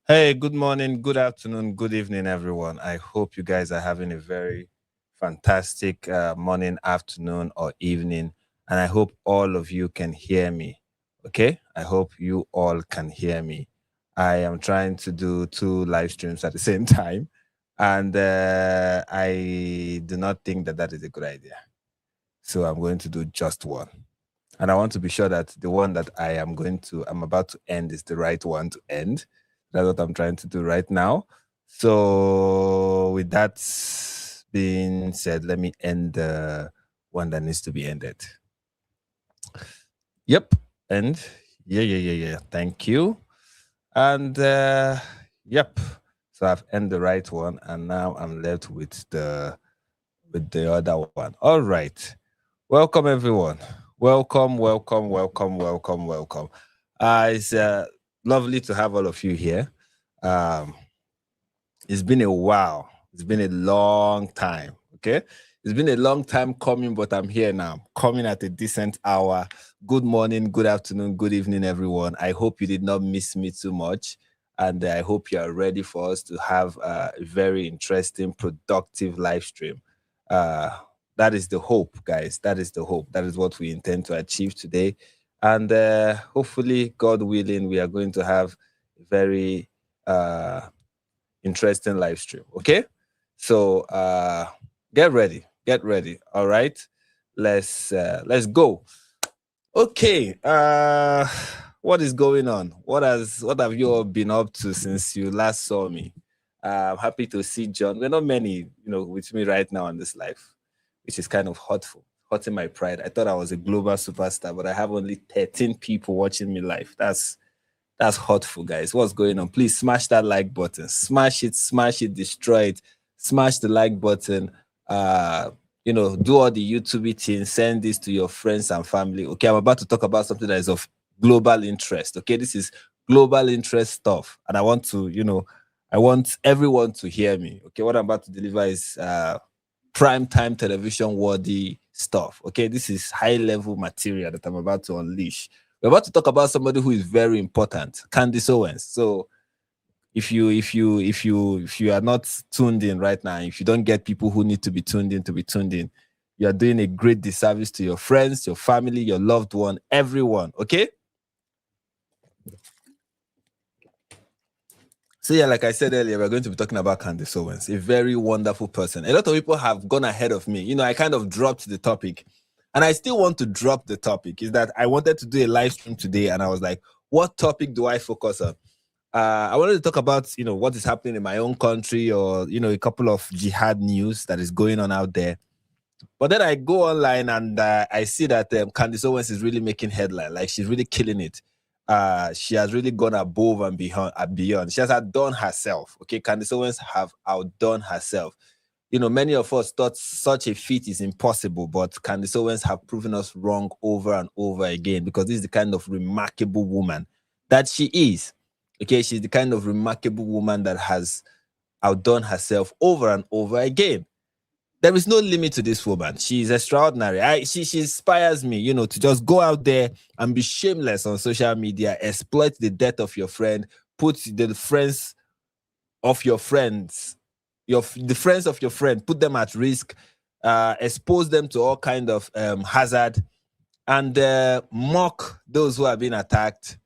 Hey, good morning, good afternoon, good evening, everyone. I hope you guys are having a very fantastic morning, afternoon, or evening. And I hope all of you can hear me. Okay? I hope you all can hear me. I am trying to do two live streams at the same time. And I do not think that that is a good idea. So I'm going to do just one. And I want to be sure that the one that I'm about to end is the right one to end. That's what I'm trying to do right now. So, with that being said, let me end the one that needs to be ended. Yep. And yeah. Thank you. And yep. So I've ended the right one, and now I'm left with the other one. All right. Welcome everyone. Welcome. It's lovely to have all of you here. Um, it's been a while. It's been a long time. Okay. It's been a long time coming, but I'm here now, coming at a decent hour. Good morning, good afternoon, good evening, everyone. I hope you did not miss me too much. And I hope you are ready for us to have a very interesting, productive live stream. Uh, that is the hope, guys. That is the hope. That is what we intend to achieve today. And hopefully, God willing, we are going to have a very interesting live stream. Okay? So get ready. Get ready. All right. Let's go. Okay. What is going on? What have you all been up to since you last saw me? I'm happy to see John. We're not many, with me right now in this life, which is kind of hurting my pride. I thought I was a global superstar, but I have only 13 people watching me live. That's hurtful, guys. What's going on? Please smash that like button. Smash it, destroy it. Smash the like button. Do all the YouTube things. Send this to your friends and family. Okay, I'm about to talk about something that is of global interest. Okay, this is global interest stuff, and I want everyone to hear me. Okay, what I'm about to deliver is prime time television worthy stuff. Okay, this is high level material that I'm about to unleash. We're about to talk about somebody who is very important, Candace Owens. So if you are not tuned in right now, if you don't get people who need to be tuned in, you are doing a great disservice to your friends, your family, your loved one, everyone. Okay. So yeah, like I said earlier, we're going to be talking about Candace Owens, a very wonderful person. A lot of people have gone ahead of me. I kind of dropped the topic, and I still want to drop the topic. Is that I wanted to do a live stream today, and I was like, what topic do I focus on? I wanted to talk about, what is happening in my own country, or, a couple of jihad news that is going on out there. But then I go online and I see that Candace Owens is really making headline. Like, she's really killing it. She has really gone above and beyond. She has outdone herself. Okay, Candace Owens have outdone herself. Many of us thought such a feat is impossible, but Candace Owens have proven us wrong over and over again, because this is the kind of remarkable woman that she is. Okay, she's the kind of remarkable woman that has outdone herself over and over again. There is no limit to this woman. She's extraordinary. She inspires me, to just go out there and be shameless on social media, exploit the death of your friend, put the friends of your friends, the friends of your friend, put them at risk, expose them to all kind of hazard, and mock those who have been attacked,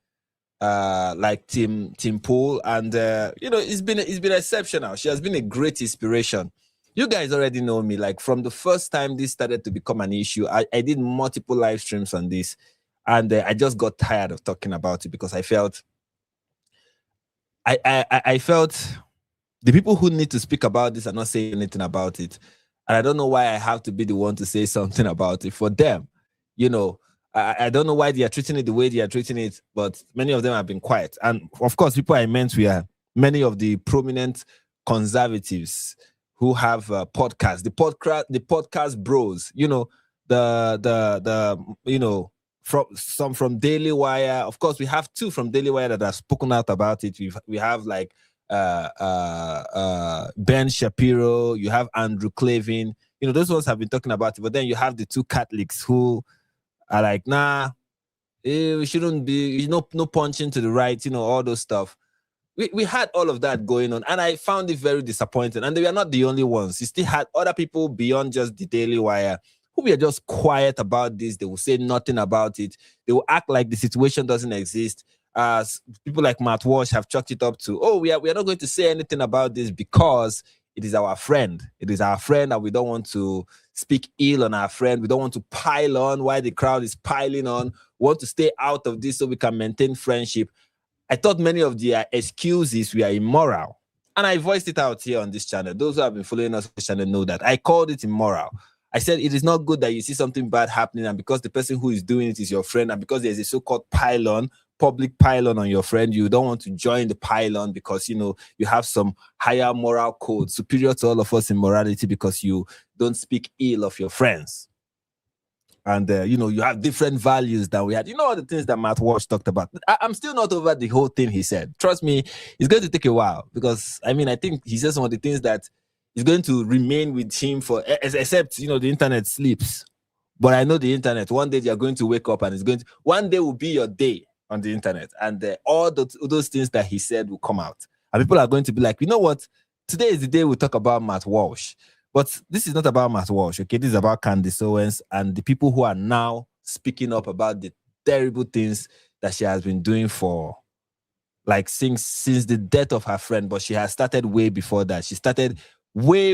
like Tim Pool. And it's been exceptional. She has been a great inspiration. You guys already know me. Like, from the first time this started to become an issue, I did multiple live streams on this, and I just got tired of talking about it, because I felt I felt the people who need to speak about this are not saying anything about it, and I don't know why I have to be the one to say something about it for them. I don't know why they are treating it the way they are treating it, but many of them have been quiet. And of course, people I meant were many of the prominent conservatives who have podcasts, the podcast bros, from Daily Wire. Of course, we have two from Daily Wire that have spoken out about it. We have like Ben Shapiro, you have Andrew Clavin, those ones have been talking about it. But then you have the two Catholics who are like, nah, we shouldn't be, no punching to the right, all those stuff. we had all of that going on, and I found it very disappointing. And they were not the only ones. You still had other people beyond just the Daily Wire who were just quiet about this. They will say nothing about it. They will act like the situation doesn't exist. People like Matt Walsh have chalked it up to, oh, we are not going to say anything about this because it is our friend. It is our friend, and we don't want to speak ill on our friend. We don't want to pile on while the crowd is piling on. We want to stay out of this so we can maintain friendship. I thought many of their excuses were immoral. And I voiced it out here on this channel. Those who have been following us on this channel know that I called it immoral. I said it is not good that you see something bad happening, and because the person who is doing it is your friend, and because there's a so-called pile-on, public pile-on on your friend, you don't want to join the pile-on because, you know, you have some higher moral code superior to all of us in morality because you don't speak ill of your friends. And, you know, you have different values than we had. You know all the things that Matt Walsh talked about. I'm still not over the whole thing he said. Trust me, it's going to take a while because, I mean, I think he said some of the things that is going to remain with him for, except, you know, the internet sleeps. But I know the internet, one day you're going to wake up and it's going to, one day will be your day on the internet. And all those things that he said will come out. And people are going to be like, you know what? Today is the day we talk about Matt Walsh. But this is not about Matt Walsh, okay? This is about Candace Owens and the people who are now speaking up about the terrible things that she has been doing for, like, since the death of her friend. But she has started way before that. She started way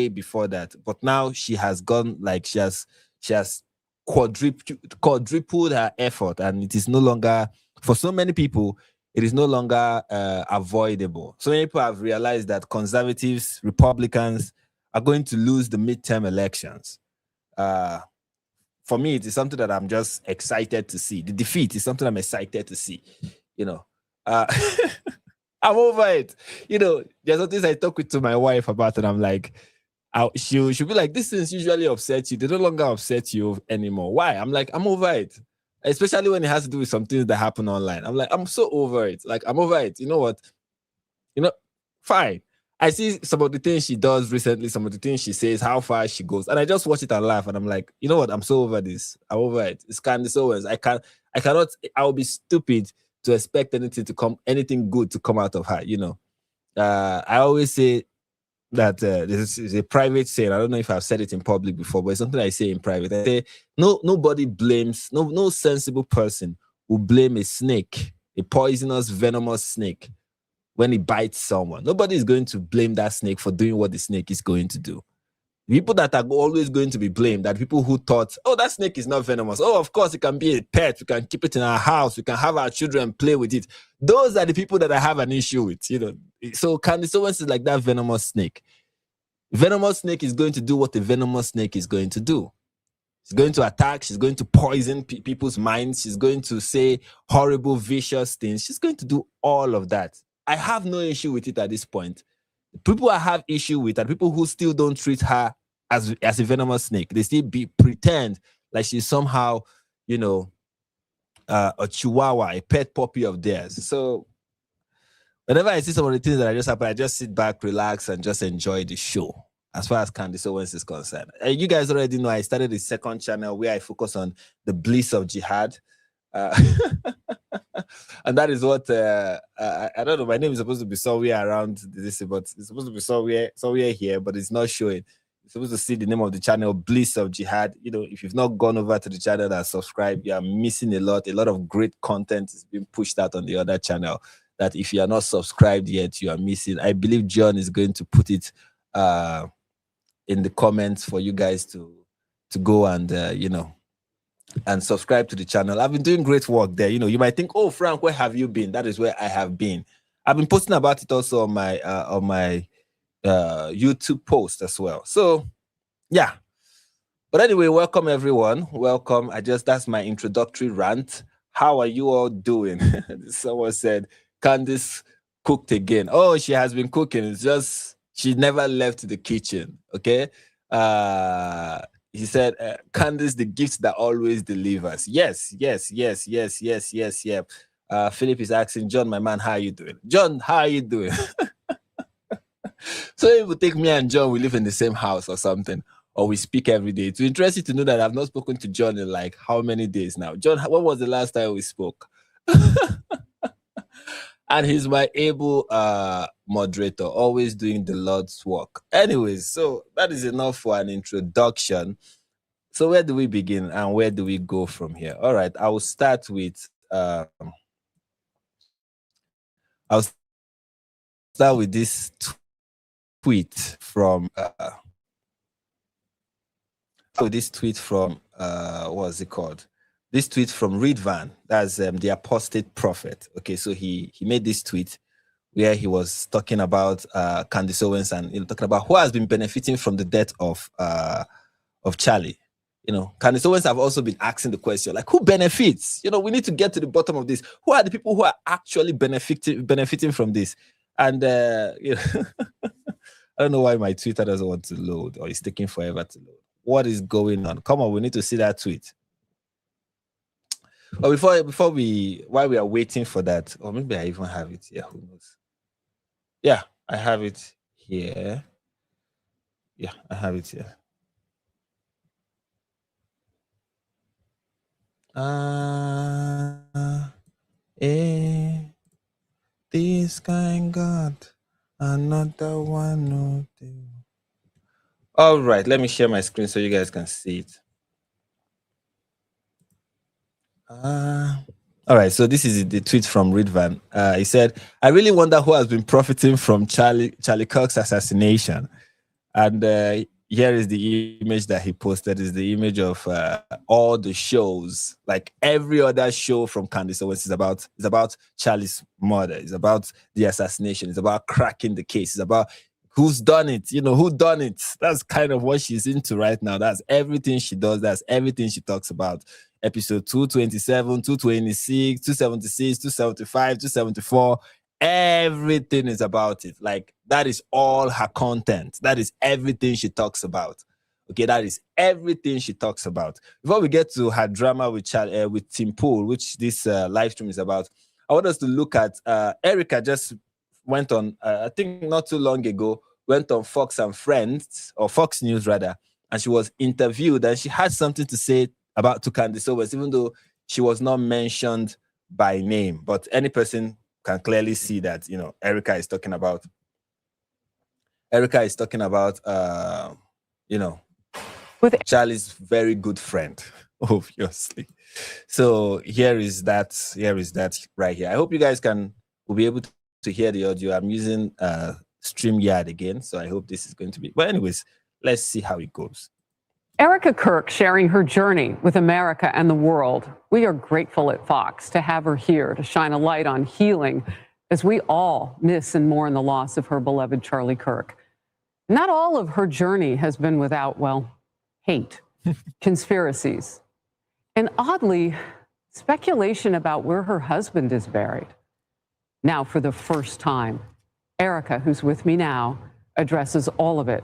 before that. But now she has gone, like, she has quadrupled her effort, and it is no longer, for so many people, it is no longer avoidable. So many people have realized that conservatives, Republicans are going to lose the midterm elections. For me, it is something that I'm just excited to see. The defeat is something I'm excited to see. You know, I'm over it. You know, there's some things I talk to my wife about, and I'm like, she'll be like, these things usually upset you. They no longer upset you anymore. Why? I'm like, I'm over it. Especially when it has to do with some things that happen online. I'm like, I'm so over it. Like, I'm over it. You know what? You know, fine. I see some of the things she does recently, some of the things she says, how far she goes. And I just watch it and laugh. And I'm like, you know what? I'm so over this. I'm over it. It's Candace Owens. I will be stupid to expect anything good to come out of her, you know. I always say that this is a private saying. I don't know if I've said it in public before, but it's something I say in private. I say, nobody blames, no sensible person will blame a snake, a poisonous, venomous snake, when it bites someone. Nobody is going to blame that snake for doing what the snake is going to do. People that are always going to be blamed are people who thought, oh, that snake is not venomous. Oh, of course, it can be a pet. We can keep it in our house. We can have our children play with it. Those are the people that I have an issue with, you know. So Candace Owens is like that venomous snake. Venomous snake is going to do what the venomous snake is going to do. She's going to attack. She's going to poison people's minds. She's going to say horrible, vicious things. She's going to do all of that. I have no issue with it at this point. People I have issue with are people who still don't treat her as a venomous snake. They still pretend like she's somehow, you know, a chihuahua, a pet puppy of theirs. So whenever I see some of the things that just happen, I just sit back, relax, and just enjoy the show. As far as Candace Owens is concerned, you guys already know I started a second channel where I focus on the bliss of jihad. And that is what I don't know. My name is supposed to be somewhere around this, but it's supposed to be somewhere here, but it's not showing. You're supposed to see the name of the channel, Bliss of Jihad. You know, if you've not gone over to the channel and subscribed, you are missing a lot. A lot of great content is being pushed out on the other channel that if you are not subscribed yet, you are missing. I believe John is going to put it in the comments for you guys to go and you know, and subscribe to the channel. I've been doing great work there. You know, you might think, oh, Frank, where have you been? That is where I have been. I've been posting about it also on my YouTube post as well. So yeah, but anyway, welcome everyone. Welcome. That's my introductory rant. How are you all doing? Someone said Candace cooked again. Oh, she has been cooking. It's just she never left the kitchen. Okay. He said, Candace, the gift that always delivers. Yes. Yeah. Philip is asking, John, my man, how are you doing? John, how are you doing? So it would take me and John, we live in the same house or something, or we speak every day. It's interesting to know that I've not spoken to John in like how many days now? John, when was the last time we spoke? And he's my able moderator, always doing the Lord's work. Anyways, so that is enough for an introduction. So where do we begin and where do we go from here? All right, I will start with this tweet from what's it called? This tweet from Ridvan, that's the apostate prophet. Okay, so he made this tweet where he was talking about Candace Owens and talking about who has been benefiting from the death of Charlie. Candace Owens have also been asking the question, like, who benefits? We need to get to the bottom of this. Who are the people who are actually benefiting from this? And I don't know why my Twitter doesn't want to load, or it's taking forever to load. What is going on? Come on, we need to see that tweet. But while we are waiting for that, or maybe I even have it here, who knows? Yeah, I have it here. Yeah, I have it here. This kind God, another one of them. All right, let me share my screen so you guys can see it. All right, so this is the tweet from Ridvan. He said, "I really wonder who has been profiting from Charlie Kirk's assassination." And here is the image that he posted. Is the image of all the shows, like every other show from Candace Owens is about Charlie's murder. It's about the assassination. It's about cracking the case. It's about who's done it. Who done it. That's kind of what she's into right now. That's everything she does. That's everything she talks about. Episode 227, 226, 276, 275, 274. Everything is about it. Like, that is all her content. That is everything she talks about. Okay, that is everything she talks about. Before we get to her drama with Tim Pool, which this live stream is about, I want us to look at Erica just went on, I think not too long ago, went on Fox and Friends, or Fox News rather, and she was interviewed, and she had something to say about to Candace Owens, even though she was not mentioned by name. But any person can clearly see that, Erica is talking about, with Charlie's very good friend, obviously. So here is that right here. I hope you guys will be able to hear the audio. I'm using StreamYard again, so I hope this is going to be. But anyways, let's see how it goes. Erica Kirk sharing her journey with America and the world. We are grateful at Fox to have her here to shine a light on healing as we all miss and mourn the loss of her beloved Charlie Kirk. Not all of her journey has been without, hate, conspiracies, and oddly, speculation about where her husband is buried. Now, for the first time, Erica, who's with me now, addresses all of it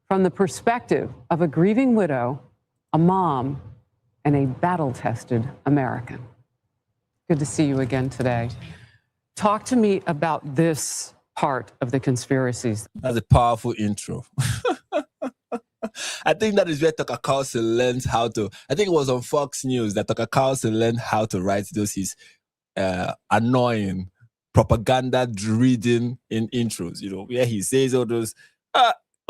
from the perspective of a grieving widow, a mom, and a battle-tested American. Good to see you again today. Talk to me about this part of the conspiracies. That's a powerful intro. I think that is where Tucker Carlson learned how to, I think it was on Fox News that Tucker Carlson learned how to write his annoying propaganda-reading in intros, where he says all those,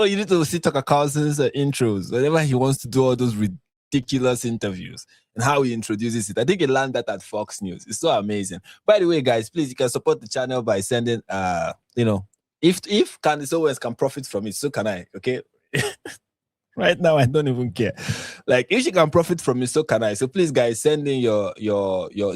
you need to see Tucker Carlson's intros whenever he wants to do all those ridiculous interviews and how he introduces it. I think he learned that at Fox News. It's so amazing. By the way, guys, please, you can support the channel by sending, if Candace Owens can profit from it, so can I, okay? Right now, I don't even care. Like, if she can profit from it, so can I. So please, guys, send in your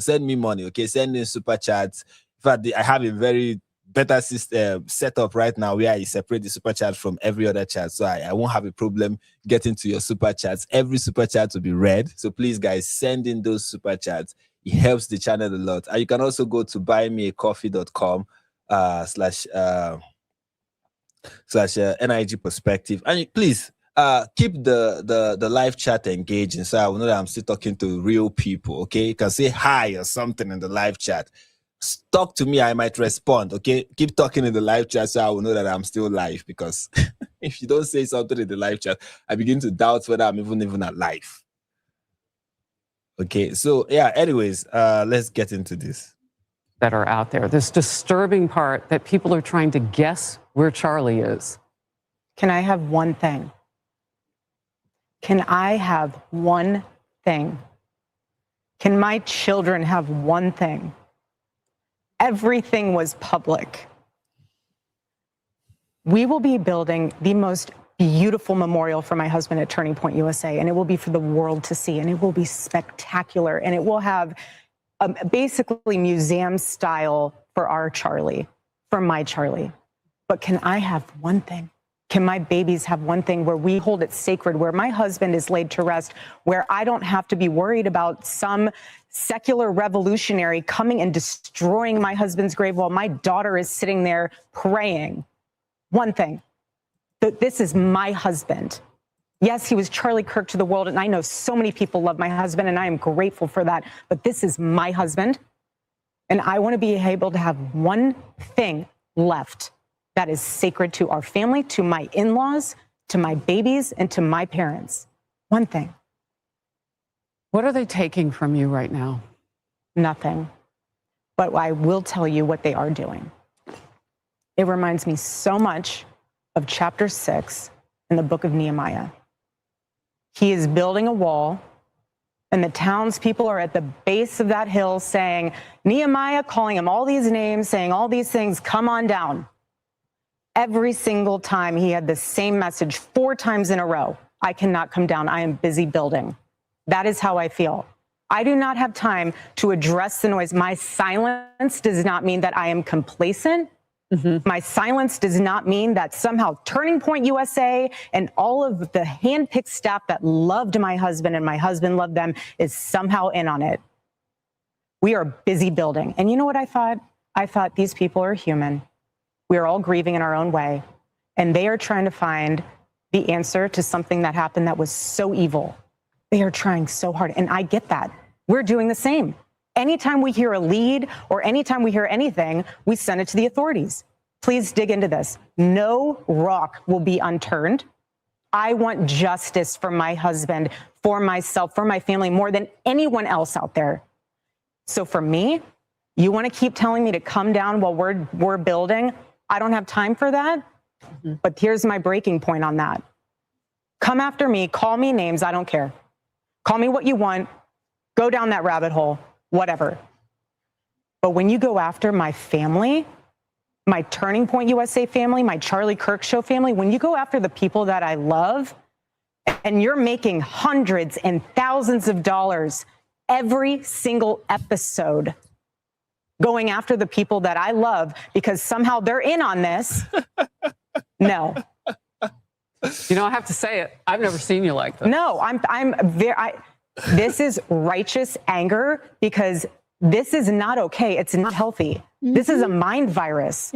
send me money, okay? Send in super chats. In fact, I have a very better system set up right now where I separate the super chat from every other chat, so I won't have a problem getting to your super chats. Every super chat will be read. So please, guys, send in those super chats. It helps the channel a lot. And you can also go to buymeacoffee.com / NIG perspective, and please keep the live chat engaging, so I will know that I'm still talking to real people. Okay, you can say hi or something in the live chat. Talk to me, I might respond. Okay, keep talking in the live chat so I will know that I'm still live, because if you don't say something in the live chat, I begin to doubt whether I'm even alive. Okay, so yeah, anyways, let's get into this. that are out there, this disturbing part that people are trying to guess where Charlie is. Can I have one thing? Can I have one thing? Can my children have one thing? Everything was public. We will be building the most beautiful memorial for my husband at Turning Point USA, and it will be for the world to see, and it will be spectacular, and it will have basically museum style for our Charlie, for my Charlie. But can I have one thing? Can my babies have one thing where we hold it sacred, where my husband is laid to rest, where I don't have to be worried about some secular revolutionary coming and destroying my husband's grave while my daughter is sitting there praying? One thing, that this is my husband. Yes, he was Charlie Kirk to the world, and I know so many people love my husband, and I am grateful for that, but this is my husband, and I want to be able to have one thing left that is sacred to our family, to my in-laws, to my babies, and to my parents. One thing. What are they taking from you right now? Nothing. But I will tell you what they are doing. It reminds me so much of chapter 6 in the book of Nehemiah. He is building a wall, and the townspeople are at the base of that hill saying, Nehemiah, calling him all these names, saying all these things, come on down. Every single time he had the same message 4 times in a row. I cannot come down. I am busy building. That is how I feel. I do not have time to address the noise. My silence does not mean that I am complacent. My silence does not mean that somehow Turning Point USA and all of the handpicked staff that loved my husband and my husband loved them is somehow in on it. We are busy building. And you know what I thought? I thought these people are human. We are all grieving in our own way. And they are trying to find the answer to something that happened that was so evil. They are trying so hard. And I get that. We're doing the same. Anytime we hear a lead or anytime we hear anything, we send it to the authorities. Please dig into this. No rock will be unturned. I want justice for my husband, for myself, for my family, more than anyone else out there. So for me, you want to keep telling me to come down while we're building? I don't have time for that. But here's my breaking point on that. Come after me, call me names, I don't care. Call me what you want, go down that rabbit hole, whatever. But when you go after my family, my Turning Point USA family, my Charlie Kirk Show family, when you go after the people that I love, and you're making hundreds and thousands of dollars every single episode going after the people that I love because somehow they're in on this, no. You know, I have to say it. I've never seen you like this. No, this is righteous anger because this is not okay. It's not healthy. This is a mind virus.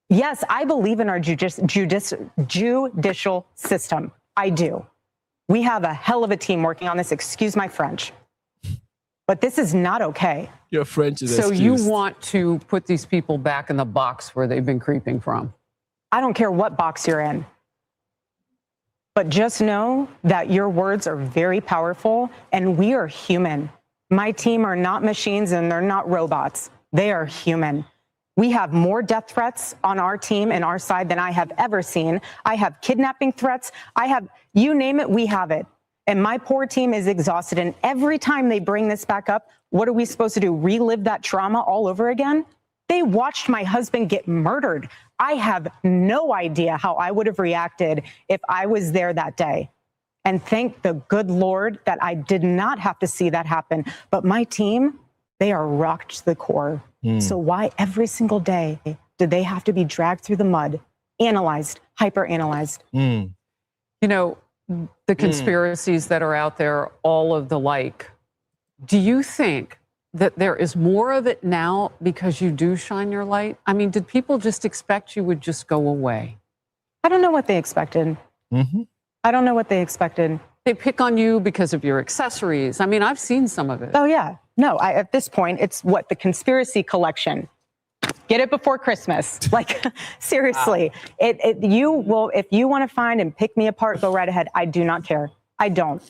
Yes, I believe in our judicial system. I do. We have a hell of a team working on this. Excuse my French. But this is not okay. Your French is So excused. you want to put these people back in the box where they've been creeping from? I don't care what box you're in. But just know that your words are very powerful and we are human. My team are not machines and they're not robots. They are human. We have more death threats on our team and our side than I have ever seen. I have kidnapping threats. I have, you name it, we have it. And my poor team is exhausted. And every time they bring this back up, what are we supposed to do? Relive that trauma all over again? They watched my husband get murdered. I have no idea how I would have reacted if I was there that day. And thank the good Lord that I did not have to see that happen. But my team, they are rocked to the core. So why every single day do they have to be dragged through the mud, analyzed, hyper-analyzed? You know, the conspiracies that are out there, all of the like. Do you think that there is more of it now because you do shine your light? I mean, did people just expect you would just go away? I don't know what they expected. I don't know what they expected. They pick on you because of your accessories. I mean, I've seen some of it. Oh, yeah. No, at this point, it's what, the conspiracy collection. Get it before Christmas. Like, seriously, you will, if you want to find and pick me apart, go right ahead. I do not care. I don't.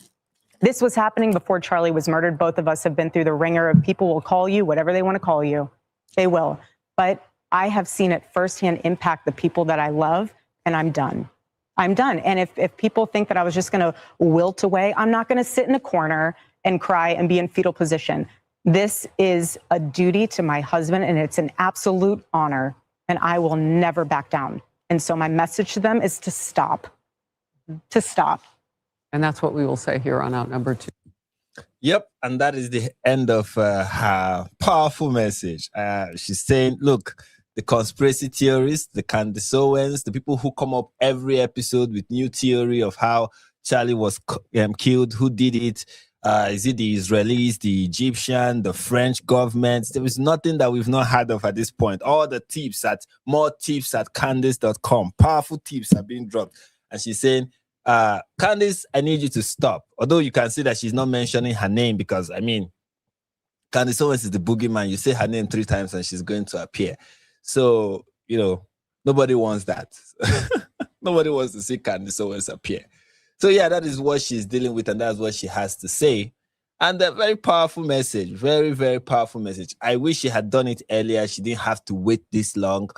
This was happening before Charlie was murdered. Both of us have been through the ringer of people will call you whatever they want to call you. They will. But I have seen it firsthand impact the people that I love, and I'm done. I'm done. And if people think that I was just going to wilt away, I'm not going to sit in a corner and cry and be in fetal position. This is a duty to my husband, and it's an absolute honor, and I will never back down. And so my message to them is to stop. To stop. And that's what we will say here on Outnumbered 2. Yep, and that is the end of her powerful message. She's saying, look, the conspiracy theorists, the Candace Owens, the people who come up every episode with new theory of how Charlie was killed, who did it, is it the Israelis, the Egyptian, the French government? There is nothing that we've not heard of at this point. All the tips more tips at Candace.com. Powerful tips are being dropped. And she's saying, Candace, I need you to stop. Although you can see that she's not mentioning her name because, I mean, Candace Owens is the boogeyman. You say her name 3 times and she's going to appear. So, you know, nobody wants that. Nobody wants to see Candace Owens appear. So, yeah, that is what she's dealing with, and that's what she has to say. And a very powerful message, very, very powerful message. I wish she had done it earlier. She didn't have to wait this long.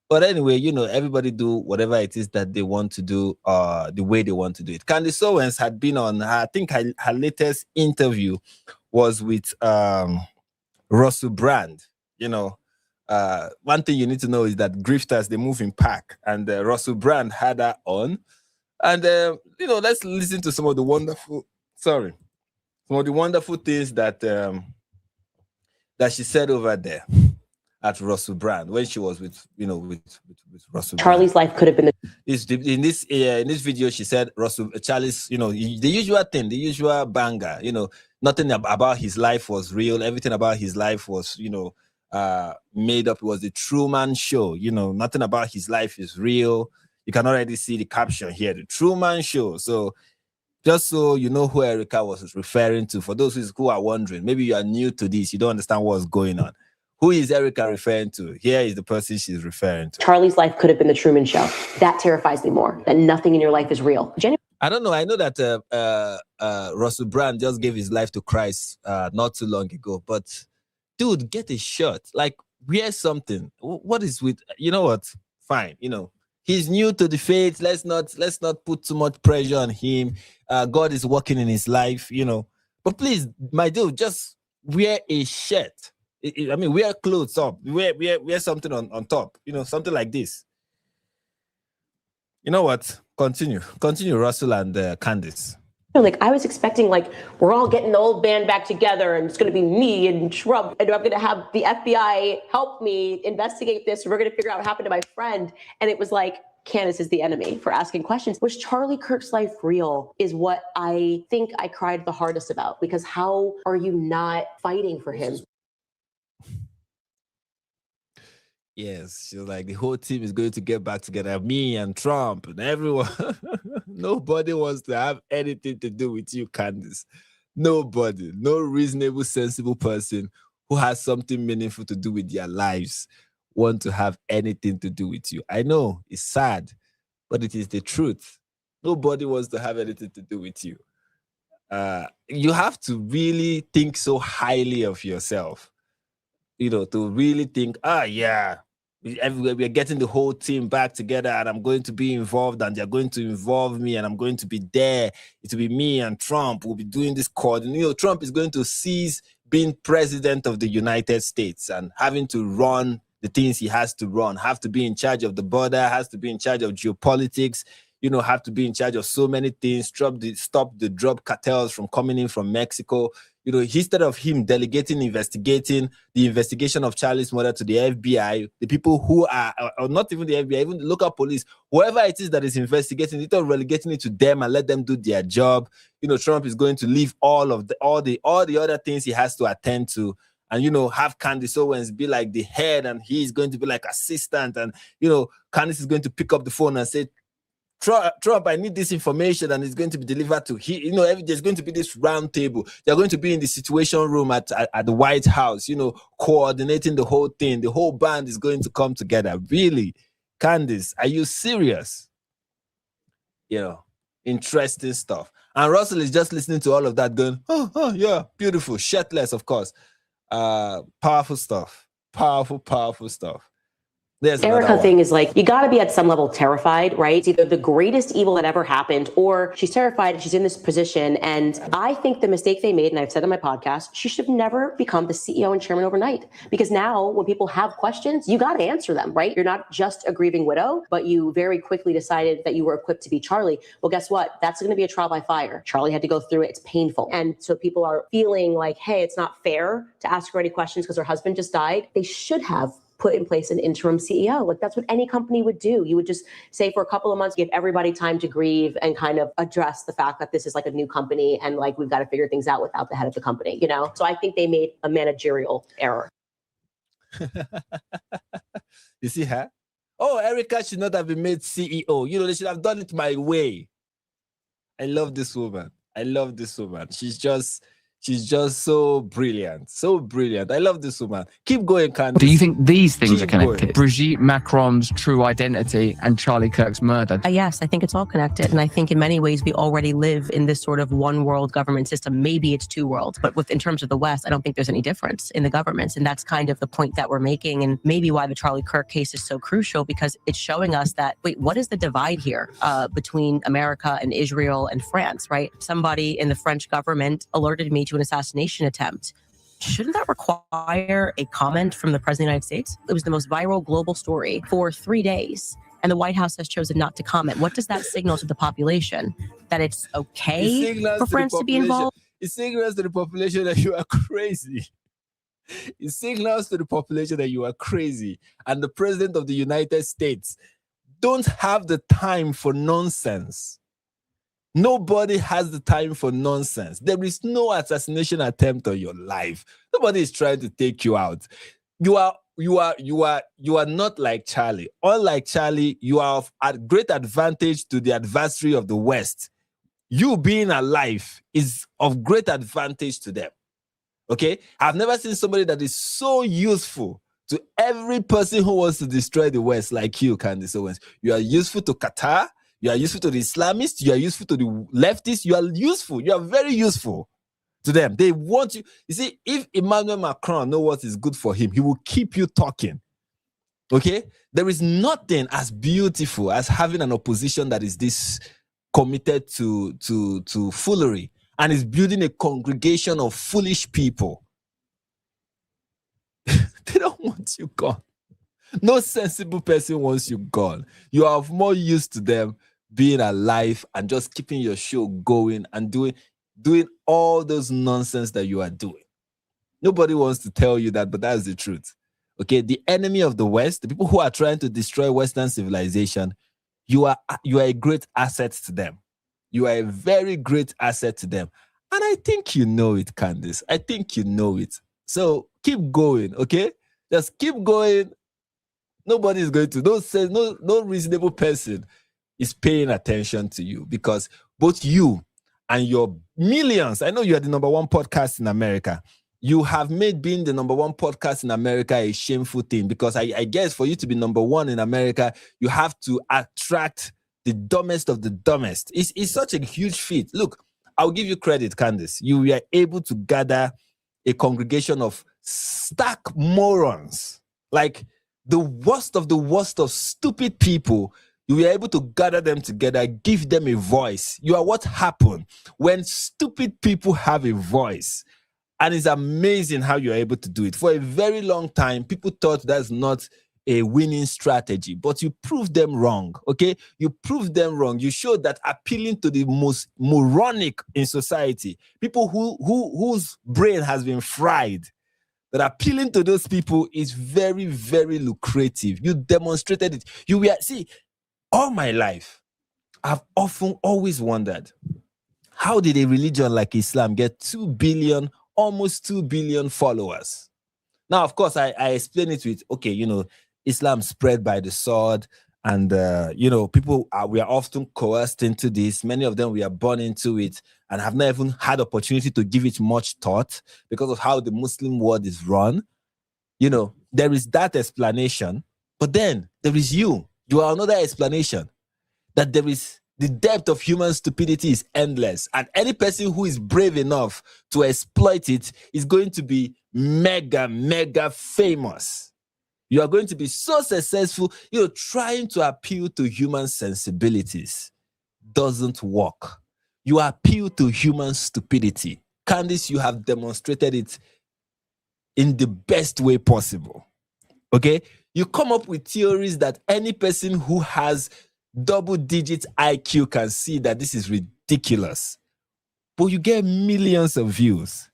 But anyway, you know, everybody do whatever it is that they want to do, the way they want to do it. Candace Owens had been on, I think her latest interview was with Russell Brand. You know, one thing you need to know is that grifters, they move in pack. And Russell Brand had her on. And, you know, let's listen to some of the wonderful things that that she said over there at Russell Brand when she was with Russell. Charlie's life could have been in this video. She said Charlie's, you know, the usual thing, the usual banger. You know, nothing about his life was real. Everything about his life was, you know, made up. It was the Truman Show. You know, nothing about his life is real. You can already see the caption here, the Truman Show. So just so you know who Erica was referring to, for those who are wondering, maybe you are new to this, you don't understand what's going on. Who is Erica referring to? Here is the person she's referring to. Charlie's life could have been the Truman Show. That terrifies me more, that nothing in your life is real. I don't know. I know that Russell Brand just gave his life to Christ not too long ago. But, dude, get a shot. Like, wear something. What is with, you know what? Fine, you know. He's new to the faith. Let's not put too much pressure on him. God is working in his life, you know. But please, my dude, just wear a shirt. I mean, wear clothes up. Wear something on top. You know, something like this. You know what? Continue, Russell and Candace. Like, I was expecting, like, we're all getting the old band back together and it's going to be me and Trump and I'm going to have the FBI help me investigate this and we're going to figure out what happened to my friend. And it was like, Candace is the enemy for asking questions. Was Charlie Kirk's life real is what I think I cried the hardest about, because how are you not fighting for him? Yes, she's like, the whole team is going to get back together. Me and Trump and everyone. Nobody wants to have anything to do with you, Candace. Nobody. No reasonable, sensible person who has something meaningful to do with their lives want to have anything to do with you. I know it's sad, but it is the truth. Nobody wants to have anything to do with you. You have to really think so highly of yourself, you know, to really think, yeah, we're getting the whole team back together and I'm going to be involved and they're going to involve me and I'm going to be there. It will be me and Trump. We'll be doing this coordination. You know, Trump is going to cease being president of the United States and having to run the things he has to run, have to be in charge of the border, has to be in charge of geopolitics, you know, have to be in charge of so many things, stop the drug cartels from coming in from Mexico. You know, instead of him investigating the investigation of Charlie's murder to the FBI, the people who are, or not even the FBI, even the local police, whoever it is that is investigating, instead of relegating it to them and let them do their job, you know, Trump is going to leave all the other things he has to attend to, and, you know, have Candace Owens be like the head, and he's going to be like assistant, and, you know, Candace is going to pick up the phone and say, Trump, I need this information, and it's going to be delivered to him. You know, there's going to be this round table. They're going to be in the Situation Room at the White House, you know, coordinating the whole thing. The whole band is going to come together. Really, Candace, are you serious? You know, interesting stuff. And Russell is just listening to all of that going, oh yeah, beautiful, shirtless, of course. Powerful stuff. Powerful, powerful stuff. There's Erica another thing one. is like, you got to be at some level terrified, right? It's either the greatest evil that ever happened, or she's terrified and she's in this position. And I think the mistake they made, and I've said on my podcast, she should have never become the CEO and chairman overnight. Because now when people have questions, you got to answer them, right? You're not just a grieving widow, but you very quickly decided that you were equipped to be Charlie. Well, guess what? That's going to be a trial by fire. Charlie had to go through it. It's painful. And so people are feeling like, hey, it's not fair to ask her any questions because her husband just died. They should have put in place an interim CEO. Like, that's what any company would do. You would just say for a couple of months, give everybody time to grieve and kind of address the fact that this is like a new company and like we've got to figure things out without the head of the company, you know? So I think they made a managerial error. You see her? Oh, Erica should not have been made CEO. You know, they should have done it my way. I love this woman. I love this woman. She's just so brilliant. So brilliant. I love this woman. Keep going, Candace. Do you think these things Keep are connected? going. Brigitte Macron's true identity and Charlie Kirk's murder? Yes, I think it's all connected. And I think in many ways we already live in this sort of one world government system. Maybe it's two worlds, but in terms of the West, I don't think there's any difference in the governments. And that's kind of the point that we're making, and maybe why the Charlie Kirk case is so crucial, because it's showing us that, wait, what is the divide here between America and Israel and France, right? Somebody in the French government alerted me to an assassination attempt. Shouldn't that require a comment from the President of the United States? It was the most viral global story for 3 days, and the White House has chosen not to comment. What does that signal to the population? That it's okay for France to be involved? It signals to the population that you are crazy. It signals to the population that you are crazy. And the President of the United States don't have the time for nonsense. Nobody has the time for nonsense. There is no assassination attempt on your life. Nobody is trying to take you out. You are not like Charlie. Unlike Charlie, you are at great advantage to the adversary of the West. You being alive is of great advantage to them. Okay? I've never seen somebody that is so useful to every person who wants to destroy the West like you, Candace Owens. You are useful to Qatar. You are useful to the Islamists. You are useful to the leftists. You are useful. You are very useful to them. They want you. You see, if Emmanuel Macron knows what is good for him, he will keep you talking. Okay? There is nothing as beautiful as having an opposition that is this committed to foolery and is building a congregation of foolish people. They don't want you gone. No sensible person wants you gone. You are more used to them being alive and just keeping your show going and doing all those nonsense that you are doing. Nobody wants to tell you that, but that's the truth. Okay, the enemy of the West, the people who are trying to destroy Western civilization, you are a great asset to them. You are a very great asset to them. And I think you know it, Candace. I think you know it. So keep going, okay? Just keep going. Nobody is going to, no reasonable person is paying attention to you, because both you and your millions, I know you are the number one podcast in America. You have made being the number one podcast in America a shameful thing, because I guess for you to be number one in America, you have to attract the dumbest of the dumbest. It's such a huge feat. Look, I'll give you credit, Candace. You were able to gather a congregation of stark morons, like the worst of stupid people. You were able to gather them together, give them a voice. You are what happened when stupid people have a voice. And it's amazing how you're able to do it. For a very long time, people thought that's not a winning strategy, but you proved them wrong, okay? You proved them wrong. You showed that appealing to the most moronic in society, people whose brain has been fried, that appealing to those people is very, very lucrative. You demonstrated it. See, all my life, I've always wondered, how did a religion like Islam get 2 billion, almost 2 billion followers? Now, of course, I explain it with, okay, Islam spread by the sword, and, we are often coerced into this. Many of them, we are born into it and have not even had opportunity to give it much thought because of how the Muslim world is run. There is that explanation, but then there is you. You are another explanation, that there is The depth of human stupidity is endless. And any person who is brave enough to exploit it is going to be mega, mega famous. You are going to be so successful. Trying to appeal to human sensibilities doesn't work. You appeal to human stupidity. Candace, you have demonstrated it in the best way possible. Okay? You come up with theories that any person who has double-digit IQ can see that this is ridiculous. But you get millions of views.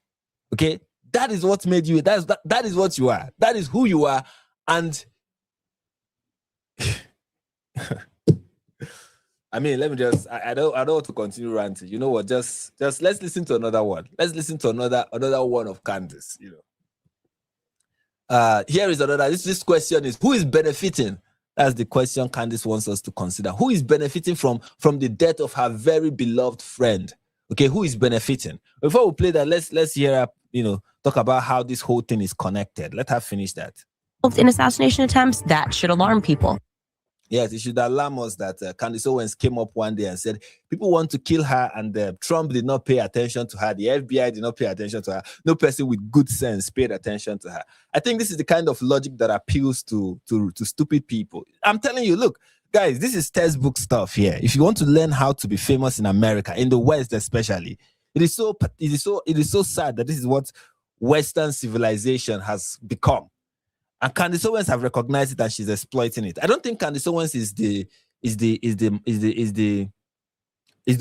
Okay? That is what made you. That is what you are. That is who you are. And I mean, let me just. I don't want to continue ranting. You know what? Just let's listen to another one. Let's listen to another one of Candace. Here is another. This question is: who is benefiting? That's the question Candace wants us to consider. Who is benefiting from the death of her very beloved friend? Okay, who is benefiting? Before we play that, let's hear her, talk about how this whole thing is connected. Let her finish that. In assassination attempts, that should alarm people. Yes, it should alarm us that Candace Owens came up one day and said people want to kill her, and Trump did not pay attention to her. The FBI did not pay attention to her. No person with good sense paid attention to her. I think this is the kind of logic that appeals to stupid people. I'm telling you, look, guys, this is textbook stuff here. If you want to learn how to be famous in America, in the West especially, it is so sad that this is what Western civilization has become. And Candace Owens have recognized it and she's exploiting it. I don't think Candace Owens is the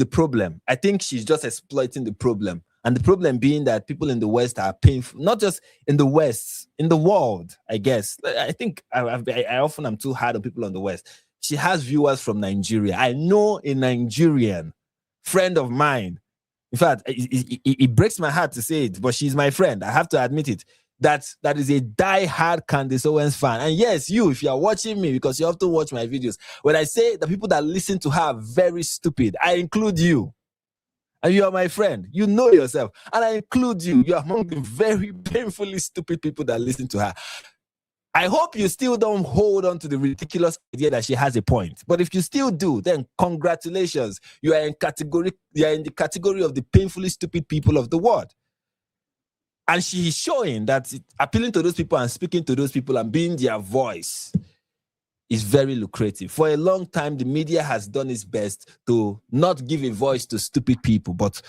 problem. I think she's just exploiting the problem. And the problem being that people in the West are painful, not just in the West, in the world, I guess. I think I often am too hard on people on the West. She has viewers from Nigeria. I know a Nigerian friend of mine. In fact, it breaks my heart to say it, but she's my friend. I have to admit it. That is a die-hard Candace Owens fan. And yes, if you are watching me, because you have to watch my videos, when I say the people that listen to her are very stupid, I include you. And you are my friend. You know yourself. And I include you. You are among the very painfully stupid people that listen to her. I hope you still don't hold on to the ridiculous idea that she has a point. But if you still do, then congratulations. You are in the category of the painfully stupid people of the world. And she is showing that appealing to those people and speaking to those people and being their voice is very lucrative. For a long time, the media has done its best to not give a voice to stupid people. But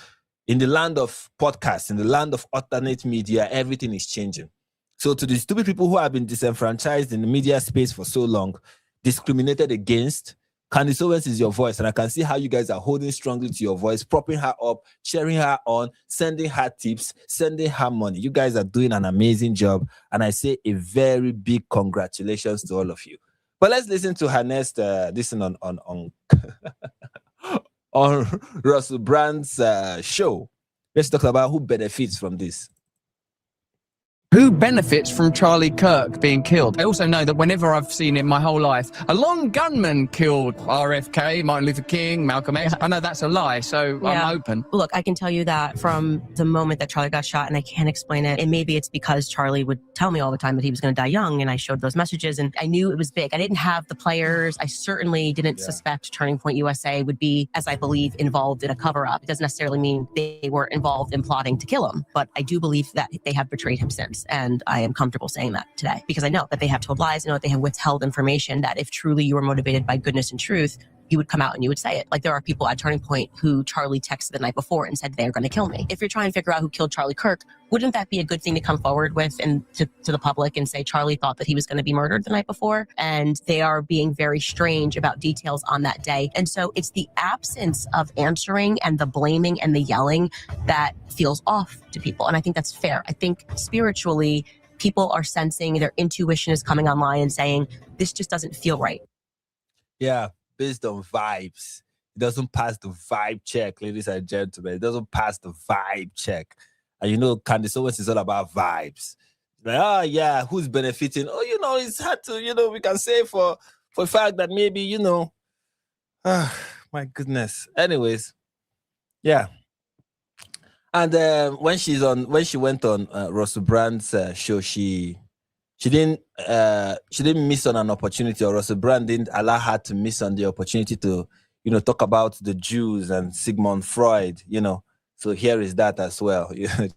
in the land of podcasts, in the land of alternate media, everything is changing. So to the stupid people who have been disenfranchised in the media space for so long, discriminated against, Candace Owens is your voice, and I can see how you guys are holding strongly to your voice, propping her up, cheering her on, sending her tips, sending her money. You guys are doing an amazing job, and I say a very big congratulations to all of you. But let's listen to her next listen on on Russell Brand's show. Let's talk about who benefits from this. Who benefits from Charlie Kirk being killed? I also know that whenever I've seen it my whole life, a lone gunman killed RFK, Martin Luther King, Malcolm X. I know that's a lie, so yeah. I'm open. Look, I can tell you that from the moment that Charlie got shot, and I can't explain it, and maybe it's because Charlie would tell me all the time that he was going to die young, and I showed those messages, and I knew it was big. I didn't have the players. I certainly didn't suspect Turning Point USA would be, as I believe, involved in a cover-up. It doesn't necessarily mean they were involved in plotting to kill him, but I do believe that they have betrayed him since. And I am comfortable saying that today because I know that they have told lies. I know that they have withheld information that if truly you were motivated by goodness and truth, you would come out and you would say it. Like there are people at Turning Point who Charlie texted the night before and said they're going to kill me. If you're trying to figure out who killed Charlie Kirk, wouldn't that be a good thing to come forward with and to the public and say Charlie thought that he was going to be murdered the night before? And they are being very strange about details on that day. And so it's the absence of answering and the blaming and the yelling that feels off to people. And I think that's fair. I think spiritually, people are sensing their intuition is coming online and saying, this just doesn't feel right. Yeah. Based on vibes. It doesn't pass the vibe check, ladies and gentlemen. It doesn't pass the vibe check. And you know, Candace Owens is all about vibes. Like, who's benefiting? It's hard to, we can say for a fact that maybe, my goodness. Anyways, yeah. And when she went on Russell Brand's show, she didn't miss on an opportunity, or Russell Brand didn't allow her to miss on the opportunity to, talk about the Jews and Sigmund Freud, So here is that as well.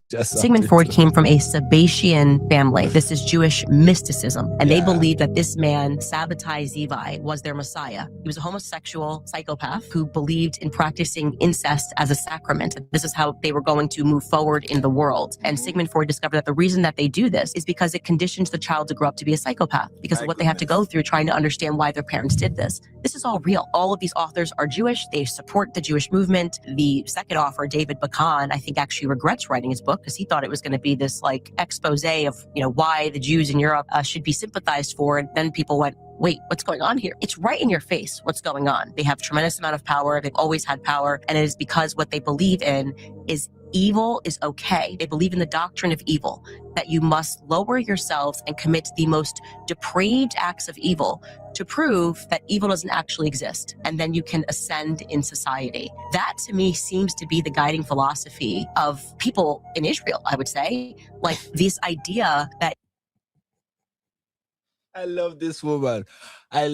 Just Sigmund Freud came from a Sabbatean family. This is Jewish mysticism. And they believed that this man, Sabbatai Zevi, was their messiah. He was a homosexual psychopath who believed in practicing incest as a sacrament. This is how they were going to move forward in the world. And Sigmund Freud discovered that the reason that they do this is because it conditions the child to grow up to be a psychopath because of what they have to go through trying to understand why their parents did this. This is all real. All of these authors are Jewish. They support the Jewish movement. The second author, David Bakan, I think actually regrets writing his book because he thought it was going to be this like expose of, why the Jews in Europe should be sympathized for. And then people went, wait, what's going on here? It's right in your face what's going on. They have tremendous amount of power. They've always had power. And it is because what they believe in is evil is okay. They believe in the doctrine of evil, that you must lower yourselves and commit the most depraved acts of evil to prove that evil doesn't actually exist. And then you can ascend in society. That to me seems to be the guiding philosophy of people in Israel, I would say. Like this idea that I love this woman. You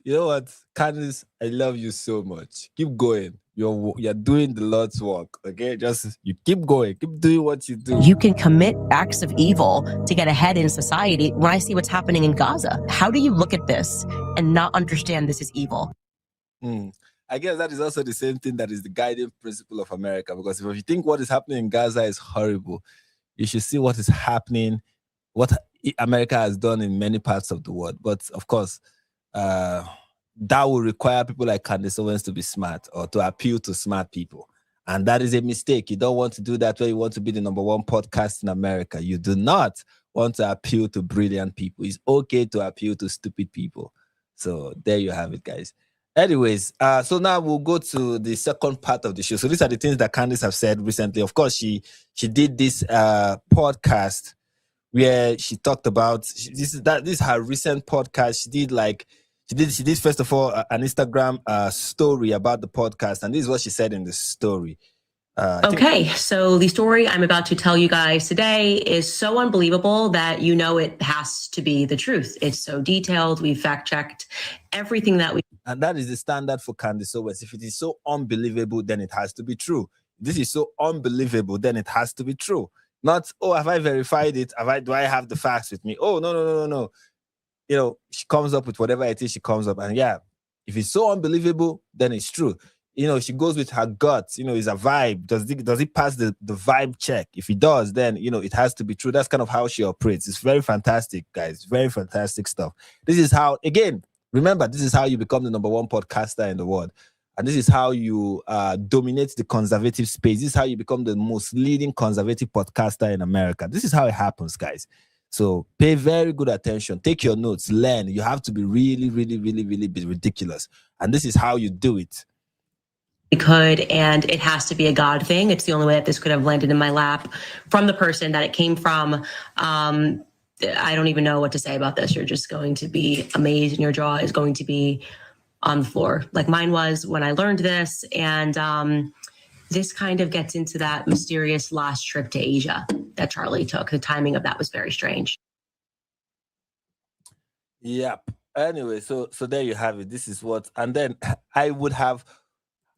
know what, Candace, I love you so much. Keep going. You're doing the Lord's work, okay? Just you keep going. Keep doing what you do. you can commit acts of evil to get ahead in society. When I see what's happening in Gaza, how do you look at this and not understand this is evil? I guess that is also the same thing that is the guiding principle of America. Because if you think what is happening in Gaza is horrible, you should see what is happening, what America has done in many parts of the world. But of course, that will require people like Candace Owens to be smart or to appeal to smart people. And that is a mistake. You don't want to do that when you want to be the #1 podcast in America. You do not want to appeal to brilliant people. It's okay to appeal to stupid people. So there you have it, guys. Anyways, so now we'll go to the second part of the show. So these are the things that Candace have said recently. Of course, she did this podcast where she talked about this is her recent podcast. She did first of all an Instagram story about the podcast, and this is what she said in the story. Okay, so the story I'm about to tell you guys today is so unbelievable that it has to be the truth. It's so detailed. We fact-checked everything that we... And that is the standard for Candace Owens. If it is so unbelievable, then it has to be true. This is so unbelievable, then it has to be true. Not, oh, have I verified it? Do I have the facts with me? Oh, no. She comes up with whatever it is she comes up. And if it's so unbelievable, then it's true. She goes with her gut. It's a vibe. Does it pass the vibe check? If it does, then, it has to be true. That's kind of how she operates. It's very fantastic, guys. Very fantastic stuff. This is how, again, remember, this is how you become the #1 podcaster in the world. And this is how you dominate the conservative space. This is how you become the most leading conservative podcaster in America. This is how it happens, guys. So pay very good attention. Take your notes. Learn. You have to be really, really, really, really be ridiculous. And this is how you do it. could, and it has to be a God thing. It's the only way that this could have landed in my lap from the person that it came from. I don't even know what to say about this. You're just going to be amazed, and your jaw is going to be on the floor like mine was when I learned this. And this kind of gets into that mysterious last trip to Asia that Charlie took. The timing of that was very strange. Yep. Anyway, so there you have it. This is what, and then I would have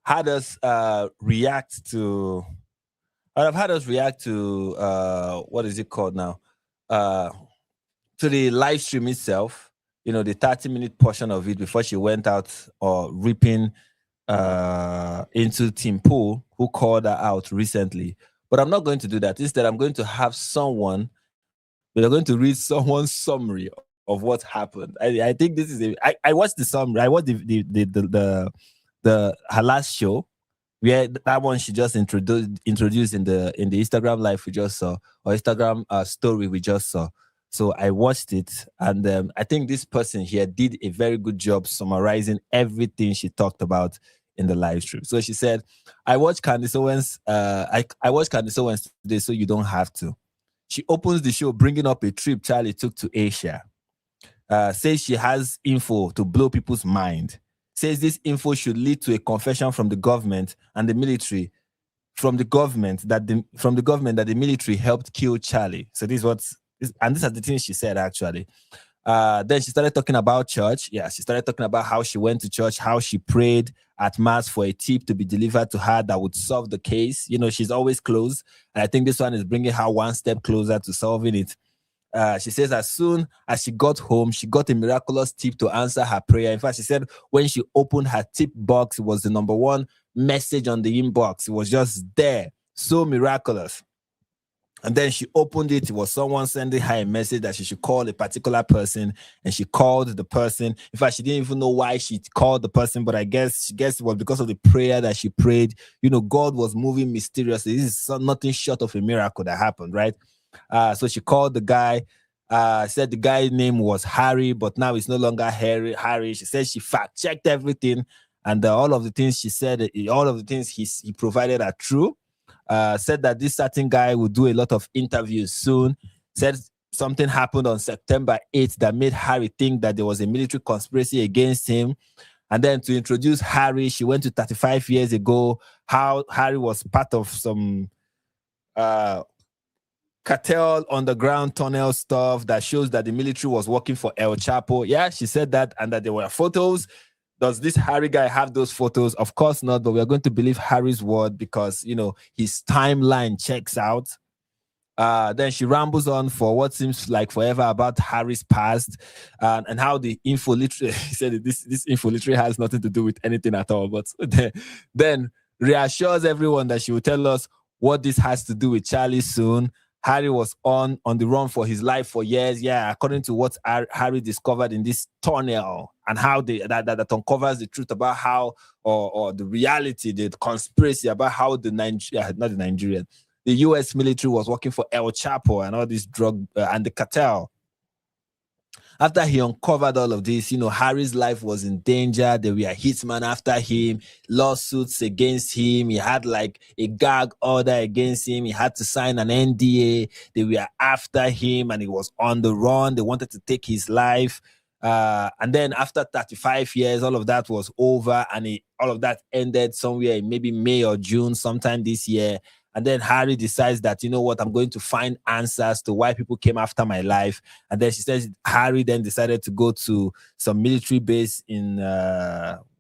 had us react to. I'd have had us react to what is it called now? To the live stream itself. You know, the 30-minute portion of it before she went out or ripping into Tim Pool, who called her out recently. But I'm not going to do that. Instead, I'm going to have someone. We're going to read someone's summary of what happened. I think this is I watched the summary. I watched the her last show, where that one she just introduced in the Instagram live we just saw, or Instagram story we just saw. So I watched it, and I think this person here did a very good job summarizing everything she talked about in the live stream. So she said, "I watched Candace Owens. I watched Candace Owens today, so you don't have to." She opens the show bringing up a trip Charlie took to Asia. Says she has info to blow people's mind. Says this info should lead to a confession from the government and the military, from the government that the military helped kill Charlie. So this is what's, and these are the things she said actually. Then she started talking about church. Yeah, she started talking about how she went to church, how she prayed at mass for a tip to be delivered to her that would solve the case. You know, she's always close. And I think this one is bringing her one step closer to solving it. She says as soon as she got home, she got a miraculous tip to answer her prayer. In fact, she said when she opened her tip box, it was the number one message on the inbox. It was just there. So miraculous. And then she opened it. It was someone sending her a message that she should call a particular person. And she called the person. In fact, she didn't even know why she called the person, but I guess it was because of the prayer that she prayed. You know, God was moving mysteriously. This is nothing short of a miracle that happened, right? So she called the guy, said the guy's name was Harry, but now it's no longer Harry. She said she fact-checked everything. And all of the things she said, all of the things he provided are true. Said that this certain guy will do a lot of interviews soon. Said something happened on September 8th that made Harry think that there was a military conspiracy against him. And then to introduce Harry, she went to 35 years ago, how Harry was part of some cartel underground tunnel stuff that shows that the military was working for El Chapo. Yeah, she said that, and that there were photos. Does this Harry guy have those photos? Of course not, but we are going to believe Harry's word because, you know, his timeline checks out. Then she rambles on for what seems like forever about Harry's past and how the info literary, he said this info literary has nothing to do with anything at all, but then reassures everyone that she will tell us what this has to do with Charlie soon. Harry was on the run for his life for years. Yeah, according to what Harry discovered in this tunnel and how that uncovers the truth about how, or the reality, the conspiracy about how the US military was working for El Chapo and all this drug and the cartel. After he uncovered all of this, you know, Harry's life was in danger. There were hitmen after him, lawsuits against him. He had like a gag order against him. He had to sign an NDA. They were after him and he was on the run. They wanted to take his life. And then after 35 years, all of that was over and all of that ended somewhere in maybe May or June, sometime this year. And then Harry decides that, you know what, I'm going to find answers to why people came after my life. And then she says Harry then decided to go to some military base in,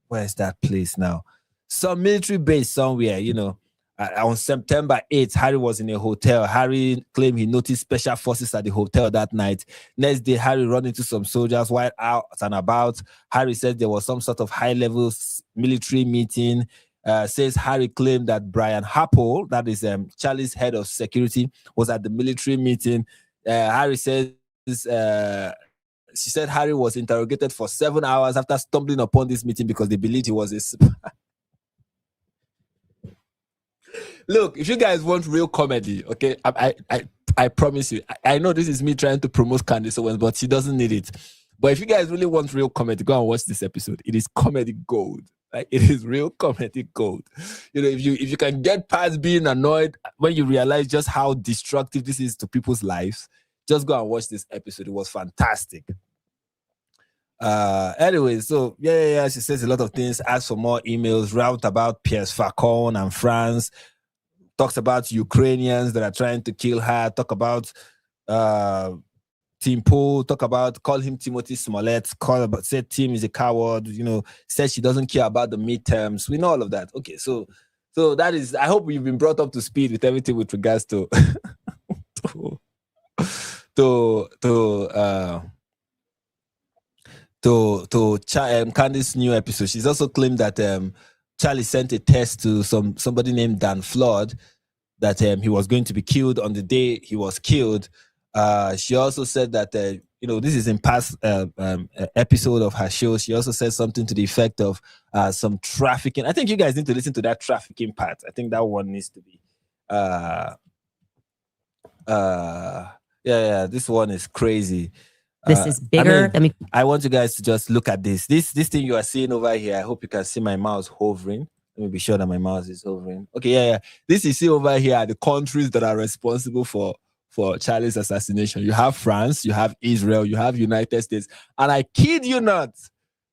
where's that place now? Some military base somewhere, you know. On September 8th, Harry was in a hotel. Harry claimed he noticed special forces at the hotel that night. Next day, Harry ran into some soldiers while out and about. Harry said there was some sort of high-level military meeting. Says Harry claimed that Brian Happel, that is Charlie's head of security, was at the military meeting. Harry says, she said Harry was interrogated for 7 hours after stumbling upon this meeting because they believed he was a spy. Look, if you guys want real comedy, okay, I promise you, I know this is me trying to promote Candace Owens, but she doesn't need it. But if you guys really want real comedy, go and watch this episode. It is comedy gold. Like, it is real comedy gold. You know, if you can get past being annoyed when you realize just how destructive this is to people's lives, just go and watch this episode. It was fantastic. Anyway, so yeah, she says a lot of things, asks for more emails, route about Pierre Facon and France, talks about Ukrainians that are trying to kill her, talk about Tim Pool, call him Timothy Smollett, said Tim is a coward, you know, said she doesn't care about the midterms. We know all of that. Okay, so that is, I hope you've been brought up to speed with everything with regards to Candace's new episode. She's also claimed that Charlie sent a text to somebody named Dan Flood that he was going to be killed on the day he was killed. She also said that, you know, this is in past episode of her show. She also said something to the effect of some trafficking. I think you guys need to listen to that trafficking part. I think that one needs to be. This one is crazy. This is bigger. I want you guys to just look at this. This thing you are seeing over here. I hope you can see my mouse hovering. Let me be sure that my mouse is hovering. Okay, yeah. This you see over here are the countries that are responsible for Charlie's assassination. You have France, you have Israel, you have United States, and I kid you not,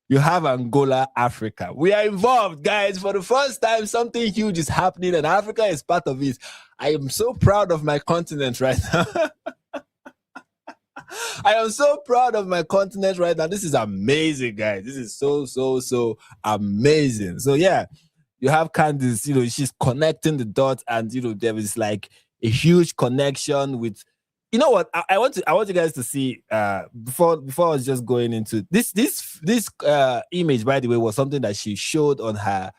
you have Angola, Africa. We are involved, guys. For the first time, something huge is happening, and Africa is part of it. I am so proud of my continent right now. I am so proud of my continent right now. This is amazing, guys. This is so amazing. So yeah, you have Candace, she's connecting the dots, and there is like a huge connection with, you know what? I want you guys to see before I was just going into this image, by the way, was something that she showed on her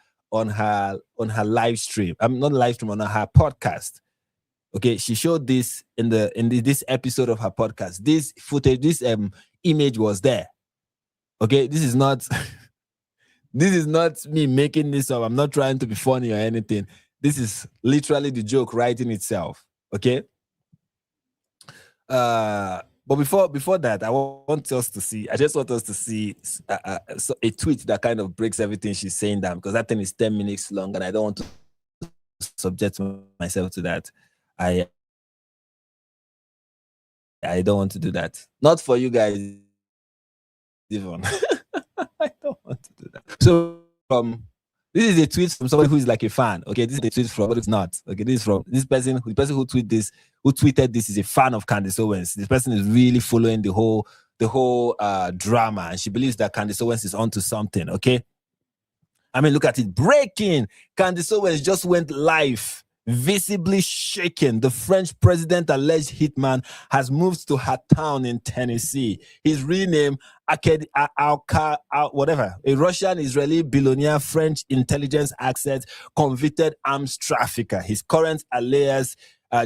live stream. Not live stream, on her podcast. Okay, she showed this in this episode of her podcast. This footage, this image was there. Okay, this is not this is not me making this up. I'm not trying to be funny or anything. This is literally the joke writing itself. Okay. But before that, I just want us to see a tweet that kind of breaks everything she's saying down, because that thing is 10 minutes long, and I don't want to subject myself to that. I don't want to do that. Not for you guys, even. I don't want to do that. So this is a tweet from somebody who is like a fan. Okay, this is a tweet from, but it's not. Okay, this is from this person. The person who tweeted this is a fan of Candace Owens. This person is really following the whole drama, and she believes that Candace Owens is onto something. Okay, I mean, look at it. Breaking: Candace Owens just went live, visibly shaken. The French president alleged hitman has moved to her town in Tennessee. His real name, whatever, a Russian-Israeli billionaire, French intelligence asset, convicted arms trafficker. His current alias,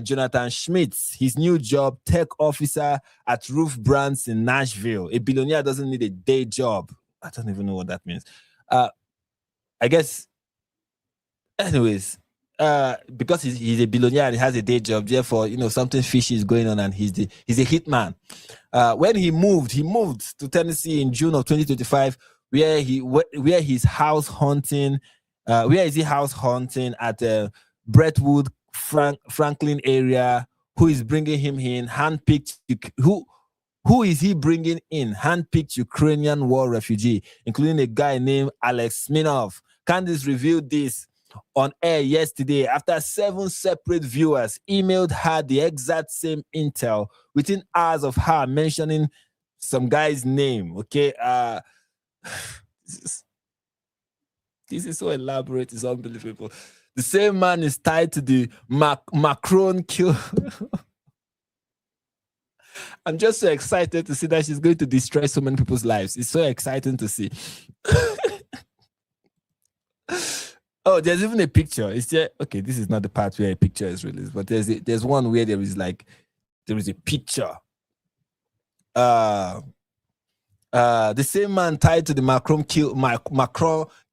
Jonathan Schmitz. His new job, tech officer at Roof Brands in Nashville. A billionaire doesn't need a day job. I don't even know what that means. I guess, anyways, because he's a billionaire and he has a day job, therefore, something fishy is going on, and he's a hitman. When he moved to Tennessee in June of 2025, where he's house hunting. Where is he house hunting? At Brentwood, Franklin area. Who is bringing him in? Handpicked. Who is he bringing in? Handpicked Ukrainian war refugee, including a guy named Alex Smirnov. Candace revealed this on air yesterday after 7 separate viewers emailed her the exact same intel within hours of her mentioning some guy's name. Okay, this is so elaborate, it's unbelievable. The same man is tied to the Macron kill. I'm just so excited to see that she's going to destroy so many people's lives. It's so exciting to see. Oh, there's even a picture. It's just, okay, this is not the part where a picture is released, but there's one where there is a picture. The same man tied to the Macron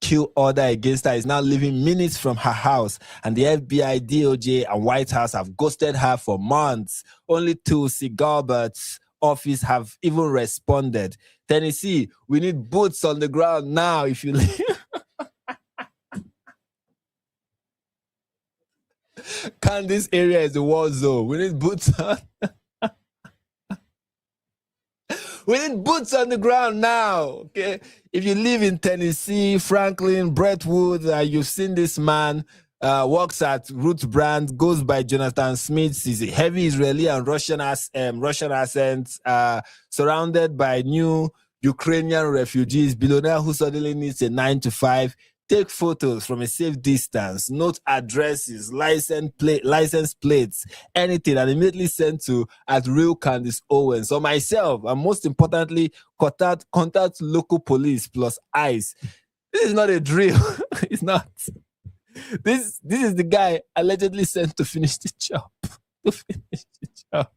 kill order against her is now living minutes from her house, and the FBI, DOJ, and White House have ghosted her for months. Only Tulsi Gabbard's office have even responded. Tennessee, we need boots on the ground now. If you leave. Candace area is the war zone. We need boots on. We need boots on the ground now. Okay, if you live in Tennessee, Franklin, Brentwood, you've seen this man. Works at Roots Brand, goes by Jonathan Smith. He's a heavy Israeli and Russian accent, surrounded by new Ukrainian refugees. Billionaire who suddenly needs a 9-to-5. Take photos from a safe distance, note addresses, license plates, anything, and immediately send to at real Candace Owens or myself. And most importantly, contact local police plus ICE. This is not a drill. It's not. This is the guy allegedly sent to finish the job. To finish the job.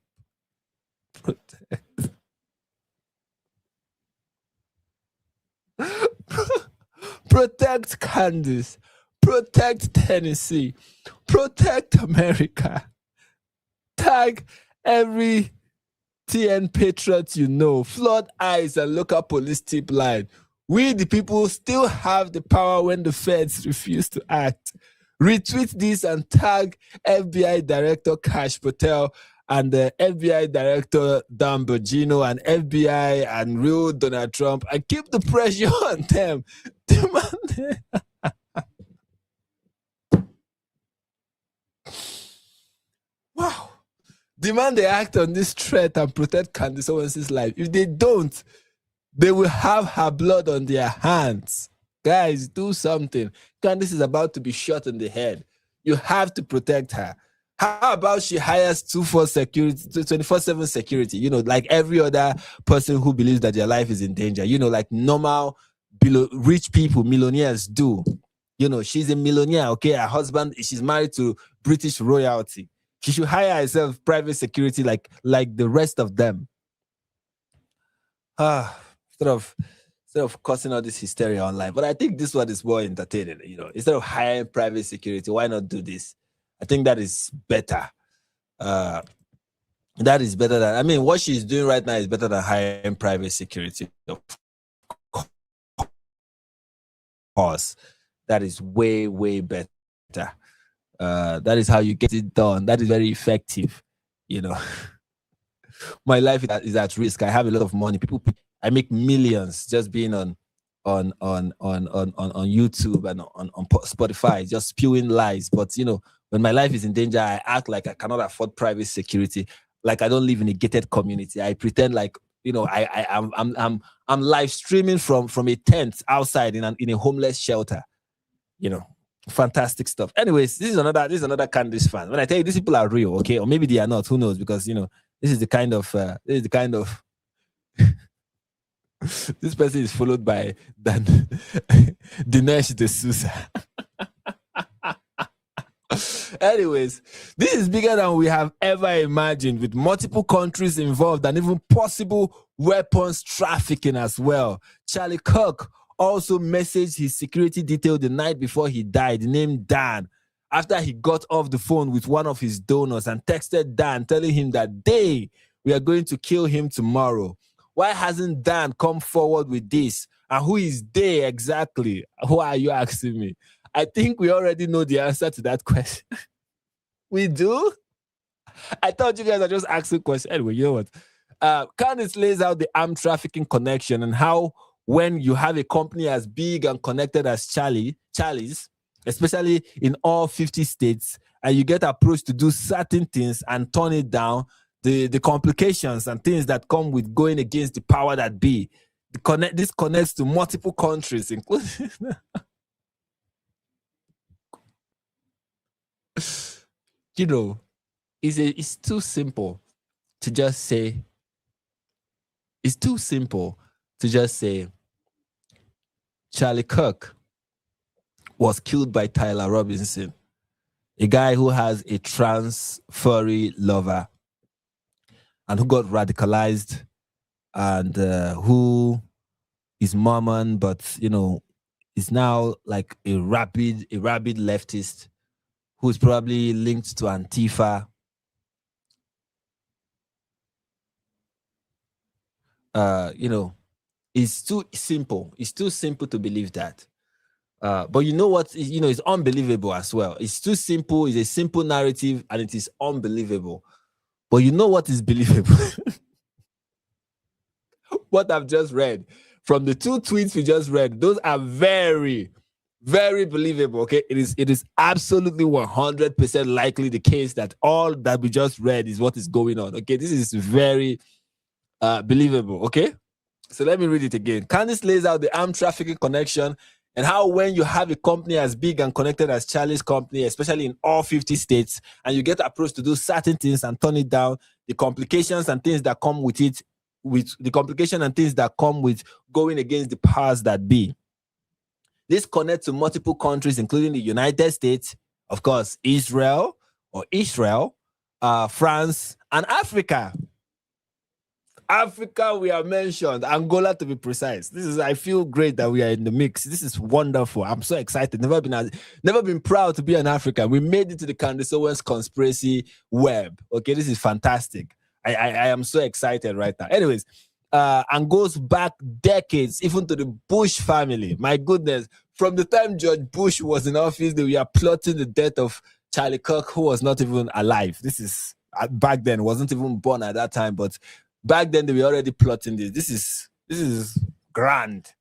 Protect Candace. Protect Tennessee. Protect America. Tag every TN patriot you know. Flood ICE and local police tip line. We, the people, still have the power when the feds refuse to act. Retweet this and tag FBI Director Kash Patel and the FBI Director Dan Bongino and FBI and real Donald Trump, and keep the pressure on them. Wow. Demand they act on this threat and protect Candace Owens' life. If they don't, they will have her blood on their hands. Guys, do something. Candace is about to be shot in the head. You have to protect her. How about she hires 24/7 security? You know, like every other person who believes that their life is in danger. You know, like normal rich people, millionaires do. You know, she's a millionaire, okay? Her husband, she's married to British royalty. She should hire herself private security like the rest of them. Instead of causing all this hysteria online. But I think this one is more entertaining, you know. Instead of hiring private security, why not do this? I think that is better. That is better than, I mean, what she's doing right now is better than hiring private security. Of course, that is way, way better. That is how you get it done. That is very effective, you know. My life is at risk. I have a lot of money. I make millions just being on YouTube and on Spotify, just spewing lies. But you know, when my life is in danger, I act like I cannot afford private security, like I don't live in a gated community. I pretend like, you know, I'm live streaming from a tent outside in a homeless shelter. You know, fantastic stuff. Anyways, this is another Candace fan. When I tell you these people are real, okay, or maybe they are not, who knows? Because you know, this is the kind of this person is followed by Dinesh D'Souza. Anyways, this is bigger than we have ever imagined, with multiple countries involved and even possible weapons trafficking as well. Charlie Kirk also messaged his security detail the night before he died, named Dan, after he got off the phone with one of his donors and texted Dan telling him that we are going to kill him tomorrow. Why hasn't Dan come forward with this? And who is they exactly? Who are you asking me? I think we already know the answer to that question. We do? I thought you guys are just asking questions. Anyway, you know what? Candace lays out the armed trafficking connection and how when you have a company as big and connected as Charlie's, especially in all 50 states, and you get approached to do certain things and turn it down, the complications and things that come with going against the power that be. This connects to multiple countries, including... You know, it's too simple to just say, Charlie Kirk was killed by Tyler Robinson, a guy who has a trans furry lover and who got radicalized and who is Mormon, but you know, is now like a rabid leftist who's probably linked to Antifa. You know, it's too simple. It's too simple to believe that. But you know what? You know, it's unbelievable as well. It's too simple. It's a simple narrative, and it is unbelievable. But you know what is believable? What I've just read from the two tweets we just read, those are very, very believable. Okay, it is absolutely 100% likely the case that all that we just read is what is going on. Okay, this is very believable. Okay, so let me read it again. Candace lays out the armed trafficking connection and how when you have a company as big and connected as Charlie's company, especially in all 50 states, and you get approached to do certain things and turn it down, the complications and things that come with it, with the complication and things that come with going against the powers that be. This connects to multiple countries, including the United States, of course, Israel, France, and Africa. Africa, we are mentioned. Angola, to be precise. I feel great that we are in the mix. This is wonderful. I'm so excited. Never been proud to be an African. We made it to the Candace Owens conspiracy web. Okay, this is fantastic. I am so excited right now. Anyways, and goes back decades, even to the Bush family. My goodness, from the time George Bush was in office, they were plotting the death of Charlie Kirk, who was not even alive. This is back then, wasn't even born at that time, but back then they were already plotting this. This is grand.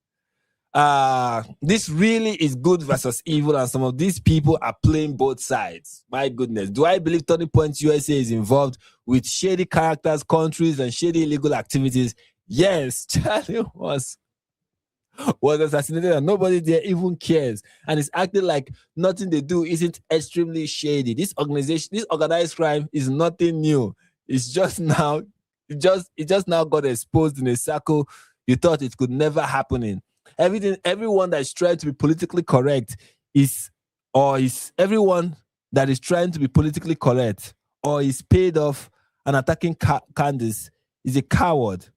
This really is good versus evil, and some of these people are playing both sides. My goodness. Do I believe Turning Point USA is involved with shady characters, countries, and shady illegal activities? Yes, Charlie was assassinated and nobody there even cares. And it's acting like nothing they do isn't extremely shady. This organized crime is nothing new. It's just now, it just now got exposed in a circle you thought it could never happen in. Everyone that is trying to be politically correct everyone that is trying to be politically correct or is paid off and attacking Candace is a coward.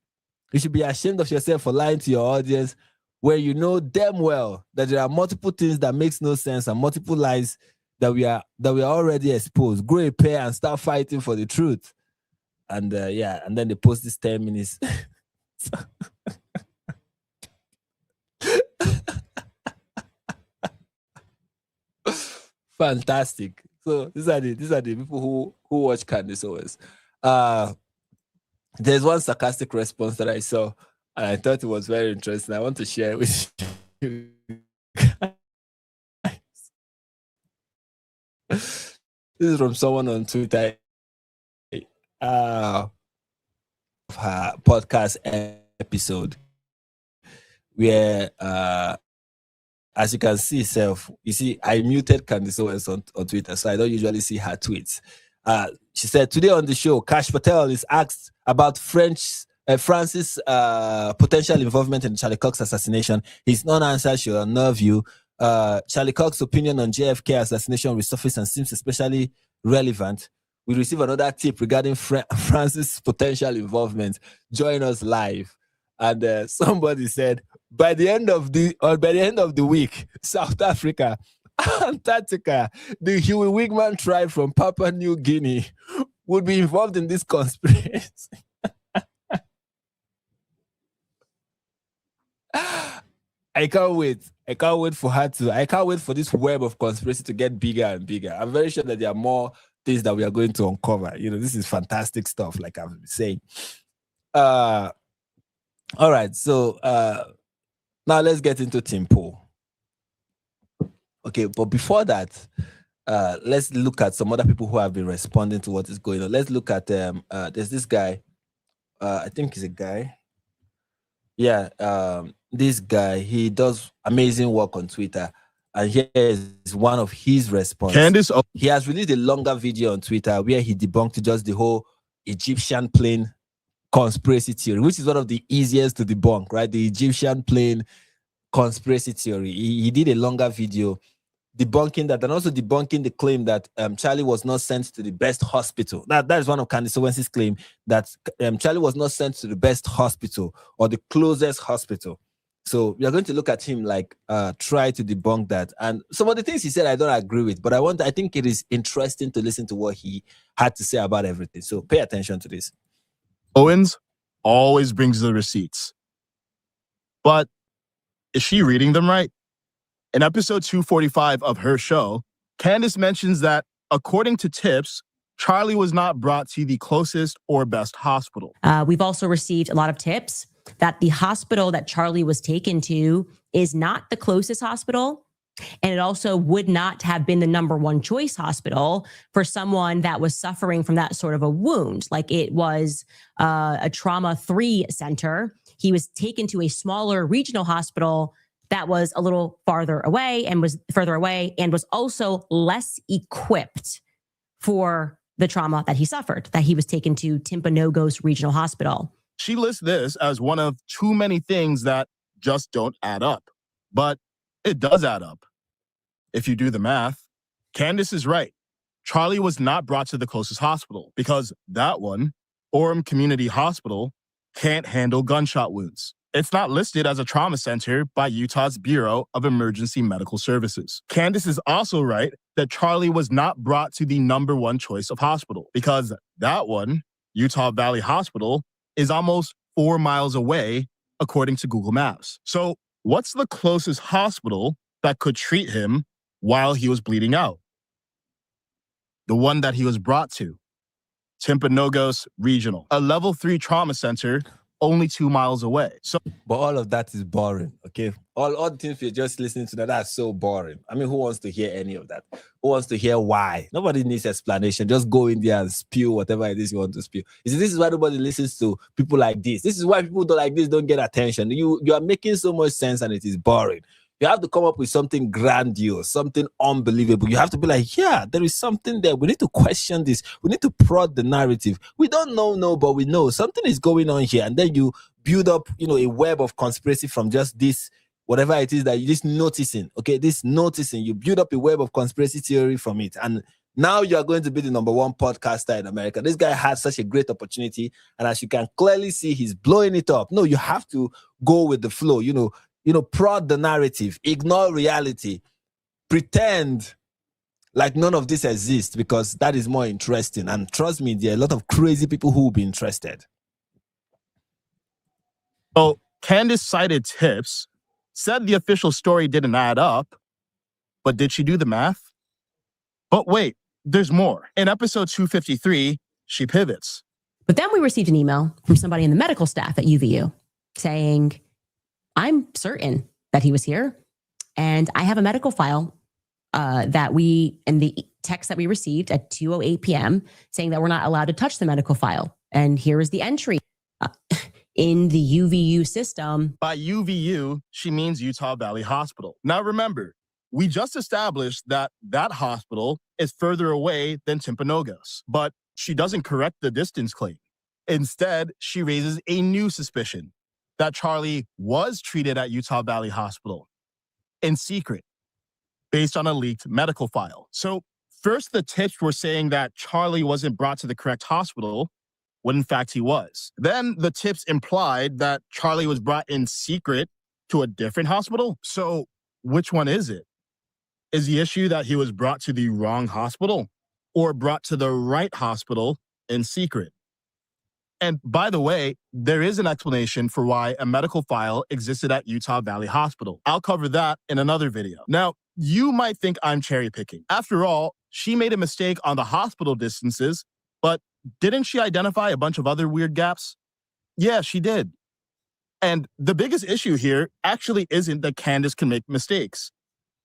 You should be ashamed of yourself for lying to your audience where you know damn well that there are multiple things that makes no sense and multiple lies that we are already exposed. Grow a pair and start fighting for the truth. And and then they post this 10 minutes. Fantastic. So these are the people who watch Candace Owens. There's one sarcastic response that I saw, and I thought it was very interesting. I want to share it with you guys. This is from someone on Twitter. Her podcast episode where as you can see I muted Candace Owens on Twitter, so I don't usually see her tweets. She said, today on the show, Kash Patel is asked about France's potential involvement in Charlie Kirk's assassination. His non-answer should unnerve you. Charlie Kirk's opinion on JFK assassination resurfaced and seems especially relevant. We receive another tip regarding France's potential involvement. Join us live. And somebody said, by the end of the week, South Africa, Antarctica, the Huey Wigman tribe from Papua New Guinea would be involved in this conspiracy. I can't wait for this web of conspiracy to get bigger and bigger. I'm very sure that there are more things that we are going to uncover. This is fantastic stuff, like I've been saying. All right, so now let's get into Timpo. Okay, but before that, let's look at some other people who have been responding to what is going on. Let's look at there's this guy. I think he's a guy. Yeah, this guy, he does amazing work on Twitter. And here is one of his responses. He has released a longer video on Twitter where he debunked just the whole Egyptian plane conspiracy theory, which is one of the easiest to debunk, right? The Egyptian plane conspiracy theory. He did a longer video debunking that, and also debunking the claim that Charlie was not sent to the best hospital. That is one of Candace Owens' claim, that Charlie was not sent to the best hospital or the closest hospital. So we are going to look at him try to debunk that. And some of the things he said I don't agree with, but I think it is interesting to listen to what he had to say about everything. So pay attention to this. Owens always brings the receipts. But is she reading them right? In episode 245 of her show, Candace mentions that, according to tips, Charlie was not brought to the closest or best hospital. We've also received a lot of tips that the hospital that Charlie was taken to is not the closest hospital. And it also would not have been the number one choice hospital for someone that was suffering from that sort of a wound. Like, it was a trauma 3 center. He was taken to a smaller regional hospital that was a little farther away and was also less equipped for the trauma that he suffered, that he was taken to Timpanogos Regional Hospital. She lists this as one of too many things that just don't add up. But it does add up. If you do the math, Candace is right. Charlie was not brought to the closest hospital because that one, Orem Community Hospital, can't handle gunshot wounds. It's not listed as a trauma center by Utah's Bureau of Emergency Medical Services. Candace is also right that Charlie was not brought to the number one choice of hospital because that one, Utah Valley Hospital, is almost 4 miles away, according to Google Maps. So what's the closest hospital that could treat him while he was bleeding out? The one that he was brought to, Timpanogos Regional, a level 3 trauma center only 2 miles away. So, But all of that is boring, okay? All the things you're just listening to that's so boring. I mean, who wants to hear any of that? Who wants to hear why? Nobody needs explanation. Just go in there and spew whatever it is you want to spew. You see, this is why nobody listens to people like this. This is why people like this don't get attention. You are making so much sense and it is boring. You have to come up with something grandiose, something unbelievable. You have to be like, yeah, there is something there. We need to question this. We need to prod the narrative. We don't know, but we know something is going on here. And then you build up, a web of conspiracy from just this, whatever it is that you're just noticing. Okay, this noticing, you build up a web of conspiracy theory from it. And now you are going to be the #1 podcaster in America. This guy had such a great opportunity. And as you can clearly see, he's blowing it up. No, you have to go with the flow, prod the narrative, ignore reality, pretend like none of this exists because that is more interesting. And trust me, there are a lot of crazy people who will be interested. So Candace cited tips, said the official story didn't add up, but did she do the math? But wait, there's more. In episode 253, she pivots. But then we received an email from somebody in the medical staff at UVU saying, I'm certain that he was here. And I have a medical file that in the text that we received at 2:08 p.m. saying that we're not allowed to touch the medical file. And here is the entry in the UVU system. By UVU, she means Utah Valley Hospital. Now remember, we just established that hospital is further away than Timpanogos, but she doesn't correct the distance claim. Instead, she raises a new suspicion that Charlie was treated at Utah Valley Hospital in secret based on a leaked medical file. So first, the tips were saying that Charlie wasn't brought to the correct hospital when in fact he was. Then the tips implied that Charlie was brought in secret to a different hospital. So which one is it? Is the issue that he was brought to the wrong hospital or brought to the right hospital in secret? And by the way, there is an explanation for why a medical file existed at Utah Valley Hospital. I'll cover that in another video. Now, you might think I'm cherry picking. After all, she made a mistake on the hospital distances, but didn't she identify a bunch of other weird gaps? Yeah, she did. And the biggest issue here actually isn't that Candace can make mistakes.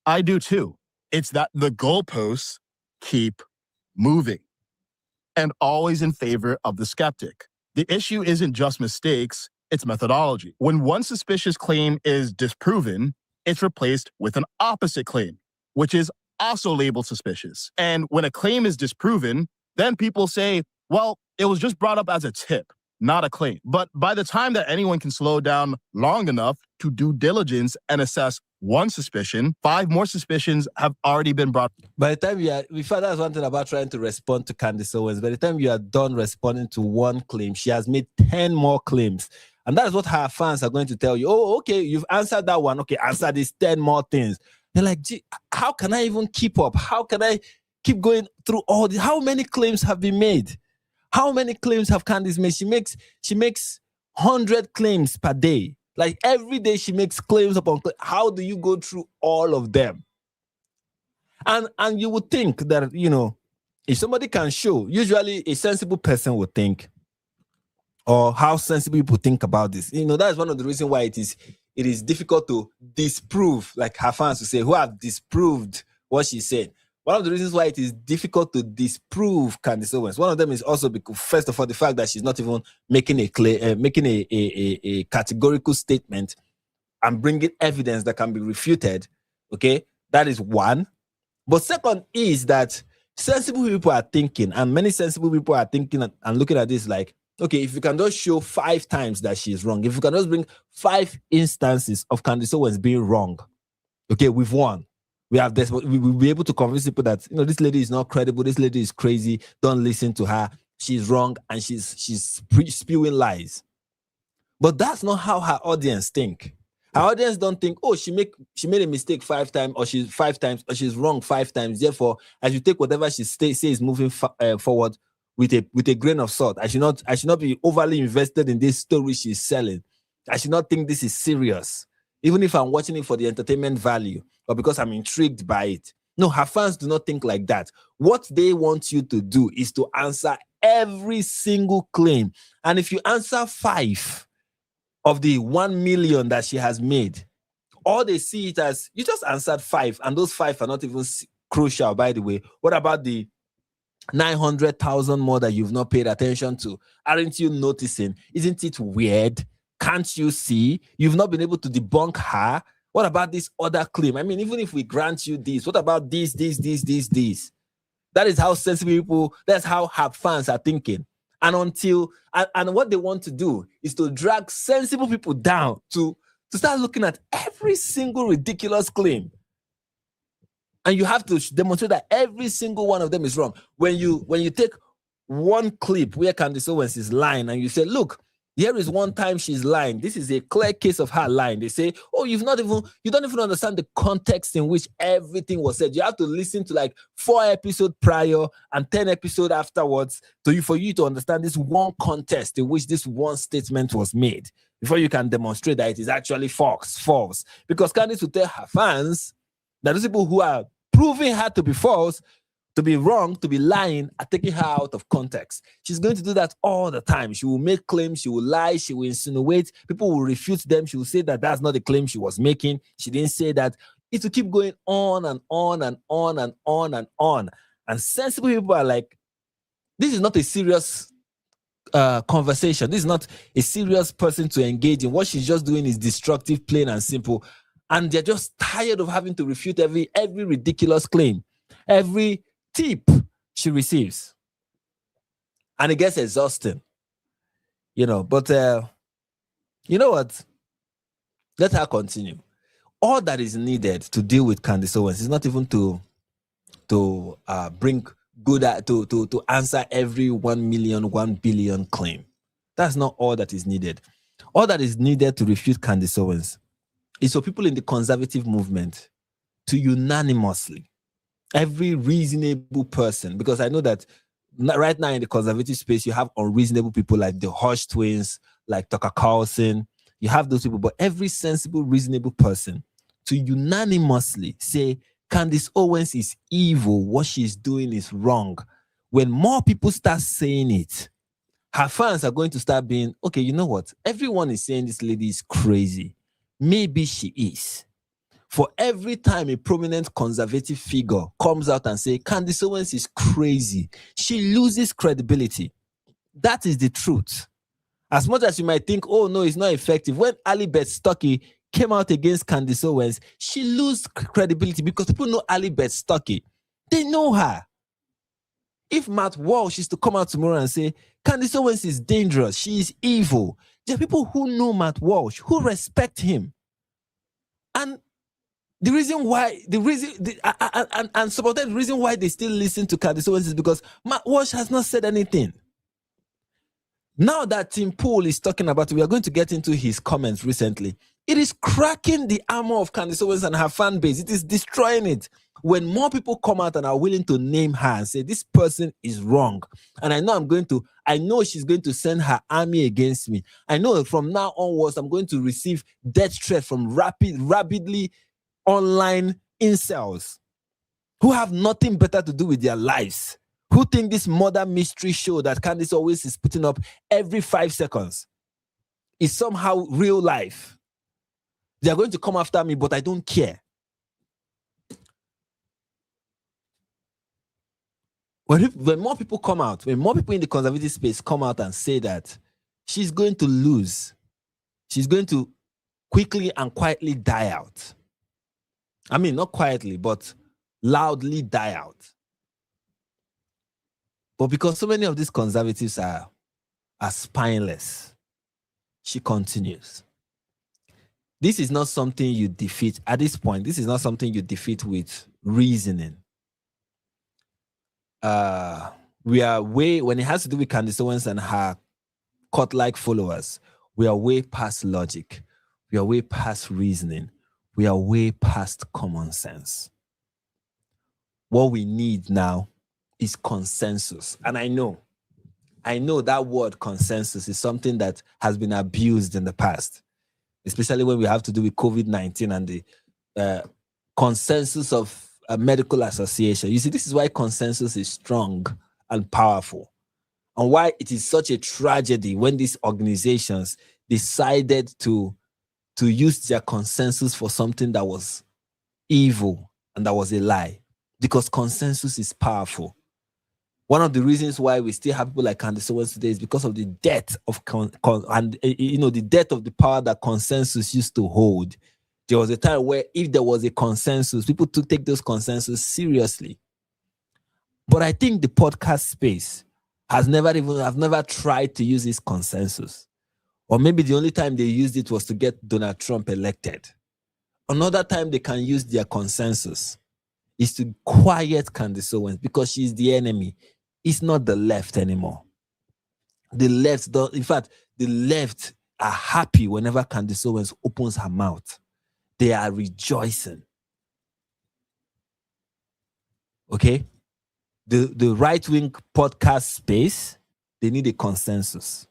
I do too. It's that the goalposts keep moving and always in favor of the skeptic. The issue isn't just mistakes, it's methodology. When one suspicious claim is disproven, it's replaced with an opposite claim, which is also labeled suspicious. And when a claim is disproven, then people say, well, it was just brought up as a tip, not a claim. But by the time that anyone can slow down long enough to do diligence and assess one suspicion, 5 more suspicions have already been brought. By the time we found out one thing about trying to respond to Candace Owens. By the time you are done responding to one claim, she has made 10 more claims. And that's what her fans are going to tell you. Oh, okay, you've answered that one. Okay, answer these 10 more things. They're like, gee, how can I even keep up? How can I keep going through all this? How many claims have been made? How many claims have Candace made? She makes 100 claims per day. Like every day she makes claims upon claims. How do you go through all of them? And you would think that, if somebody can show, usually a sensible person would think, or how sensible people think about this. That is one of the reasons why it is difficult to disprove, like her fans will say, who have disproved what she said. One of the reasons why it is difficult to disprove Candace Owens, one of them is also because, first of all, the fact that she's not even making a categorical statement and bringing evidence that can be refuted. Okay, that is one. But second is that sensible people are thinking, and many sensible people are thinking and looking at this like, okay, if you can just show 5 times that she's wrong, if you can just bring 5 instances of Candace Owens being wrong, okay, we've won. We have this. We will be able to convince people that this lady is not credible. This lady is crazy. Don't listen to her. She's wrong and she's spewing lies. But that's not how her audience think. Her audience don't think, oh, she made a mistake 5 times, or she's 5 times, or she's wrong 5 times. Therefore, as you take whatever she says moving forward with a grain of salt, I should not be overly invested in this story she's selling. I should not think this is serious, even if I'm watching it for the entertainment value or because I'm intrigued by it. No, her fans do not think like that. What they want you to do is to answer every single claim. And if you answer 5, of the 1 million that she has made, or they see it as you just answered 5, and those 5 are not even crucial, by the way. What about the 900,000 more that you've not paid attention to? Aren't you noticing? Isn't it weird? Can't you see? You've not been able to debunk her. What about this other claim? I mean, even if we grant you this, what about this? That is how sensible people, that's how her fans are thinking. And and what they want to do is to drag sensible people down to start looking at every single ridiculous claim. And you have to demonstrate that every single one of them is wrong. When you take one clip where Candace Owens is lying and you say, look, here is one time she's lying. This is a clear case of her lying. They say, oh, you don't even understand the context in which everything was said. You have to listen to like 4 episodes prior and 10 episodes afterwards for you to understand this one context in which this one statement was made before you can demonstrate that it is actually false. Because Candace will tell her fans that those people who are proving her to be false, to be wrong, to be lying, are taking her out of context. She's going to do that all the time. She will make claims, she will lie, she will insinuate, people will refute them, she will say that that's not the claim she was making. She didn't say that. It will keep going on and on and on and on and on. And sensible people are like, this is not a serious conversation. This is not a serious person to engage in. What she's just doing is destructive, plain and simple. And they're just tired of having to refute every ridiculous claim, every tip she receives. And it gets exhausting, but you know what? Let her continue. All that is needed to deal with Candace Owens is not even to bring good to answer every 1 million, 1 billion claim. That's not all that is needed. All that is needed to refute Candace Owens is for people in the conservative movement to unanimously, every reasonable person, because I know that right now in the conservative space, you have unreasonable people like the Hush twins, like Tucker Carlson. You have those people, but every sensible, reasonable person to unanimously say, Candace Owens is evil, what she's doing is wrong. When more people start saying it, her fans are going to start being, okay, you know what? Everyone is saying this lady is crazy. Maybe she is. For every time a prominent conservative figure comes out and says, Candace Owens is crazy, she loses credibility. That is the truth. As much as you might think, oh no, it's not effective. When Alibeth Stuckey came out against Candace Owens, she loses credibility because people know Alibeth Stuckey. They know her. If Matt Walsh is to come out tomorrow and say, Candace Owens is dangerous, she is evil, there are people who know Matt Walsh, who respect him. And the reason why, and supported the reason why they still listen to Candace Owens is because Matt Walsh has not said anything. Now that Tim Pool is talking about it, we are going to get into his comments recently. It is cracking the armor of Candace Owens and her fan base. It is destroying it. When more people come out and are willing to name her and say, this person is wrong. And I know she's going to send her army against me. I know from now onwards, I'm going to receive death threats from rapidly online incels who have nothing better to do with their lives, who think this murder mystery show that Candace Owens is putting up every 5 seconds is somehow real life. They are going to come after me, but I don't care. When more people come out, when more people in the conservative space come out and say that she's going to lose, she's going to quickly and quietly die out. I mean, not quietly, but loudly die out. But because so many of these conservatives are spineless, she continues. This is not something you defeat at this point. This is not something you defeat with reasoning. We are when it has to do with Candace Owens and her cult-like followers, we are way past logic. We are way past reasoning. We are way past common sense. What we need now is consensus. And I know that word consensus is something that has been abused in the past, especially when we have to do with COVID-19 and the consensus of a medical association. You see, this is why consensus is strong and powerful, and why it is such a tragedy when these organizations decided to use their consensus for something that was evil and that was a lie, because consensus is powerful. One of the reasons why we still have people like Candace Owens today is because of the death of the death of the power that consensus used to hold. There was a time where if there was a consensus, people took take those consensus seriously. But I think the podcast space have never tried to use this consensus. Or maybe the only time they used it was to get Donald Trump elected. Another time they can use their consensus is to quiet Candace Owens because she's the enemy. It's not the left anymore. The left are happy whenever Candace Owens opens her mouth. They are rejoicing. Okay? The right-wing podcast space, they need a consensus.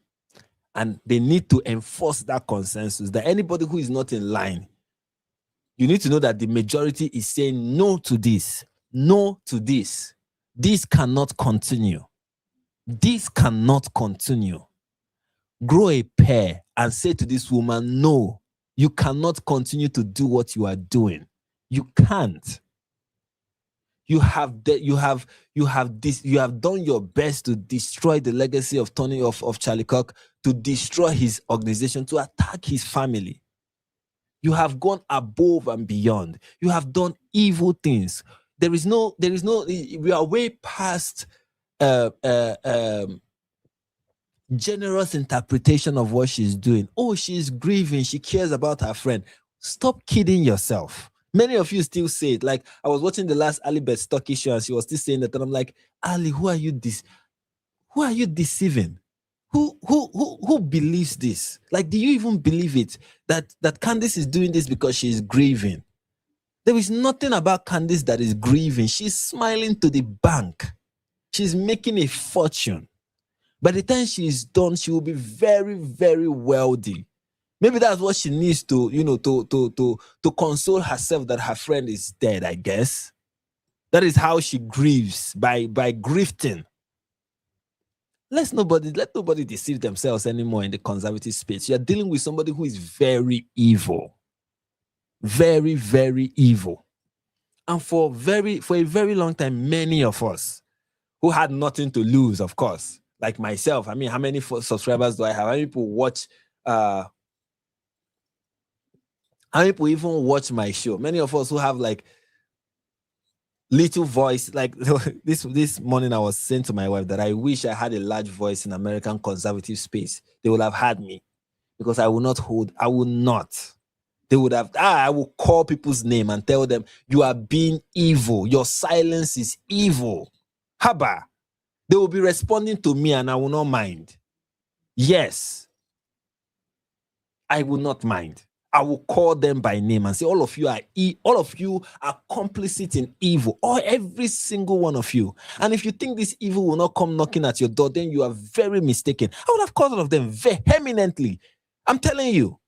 And they need to enforce that consensus, that anybody who is not in line, you need to know that the majority is saying no to this, no to this. This cannot continue. This cannot continue. Grow a pair and say to this woman, no, you cannot continue to do what you are doing. You can't. You have done your best to destroy the legacy of Charlie Kirk, to destroy his organization, to attack his family. You have gone above and beyond. You have done evil things. We are way past generous interpretation of what she's doing. Oh, she's grieving. She cares about her friend. Stop kidding yourself. Many of you still say it. Like, I was watching the last Alibet stock issue and she was still saying that. And I'm like, Ali, who are you deceiving? Who believes this? Like, do you even believe it? That Candace is doing this because she's grieving? There is nothing about Candace that is grieving. She's smiling to the bank. She's making a fortune. By the time she is done, she will be very, very wealthy. Maybe that's what she needs to console herself that her friend is dead, I guess. That is how she grieves, by grifting. Let nobody deceive themselves anymore in the conservative space. You're dealing with somebody who is very evil. Very, very evil. And for a very long time, many of us who had nothing to lose, of course, like myself. I mean, how many subscribers do I have? How many people watch how many people even watch my show? Many of us who have like little voice, like this morning I was saying to my wife that I wish I had a large voice in American conservative space. They would have had me, because I will not. They would have, I will call people's name and tell them, you are being evil. Your silence is evil. Haba. They will be responding to me and I will not mind. Yes. I will not mind. I will call them by name and say, all of you are complicit in evil, or every single one of you. And if you think this evil will not come knocking at your door, then you are very mistaken. I would have called all of them vehemently. I'm telling you.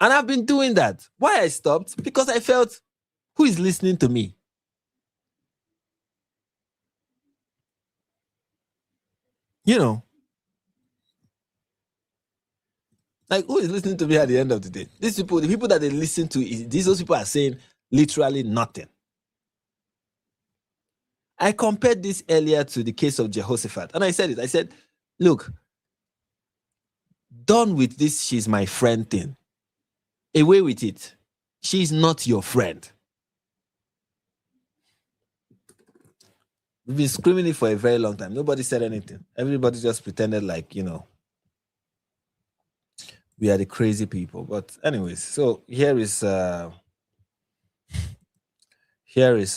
And I've been doing that. Why I stopped? Because I felt, who is listening to me? You know. Like, who is listening to me at the end of the day? These people, the people that they listen to, those people are saying literally nothing. I compared this earlier to the case of Jehoshaphat. And I said it. I said, look, done with this she's my friend thing. Away with it. She's not your friend. We've been screaming it for a very long time. Nobody said anything. Everybody just pretended like, we are the crazy people. But anyways, so here is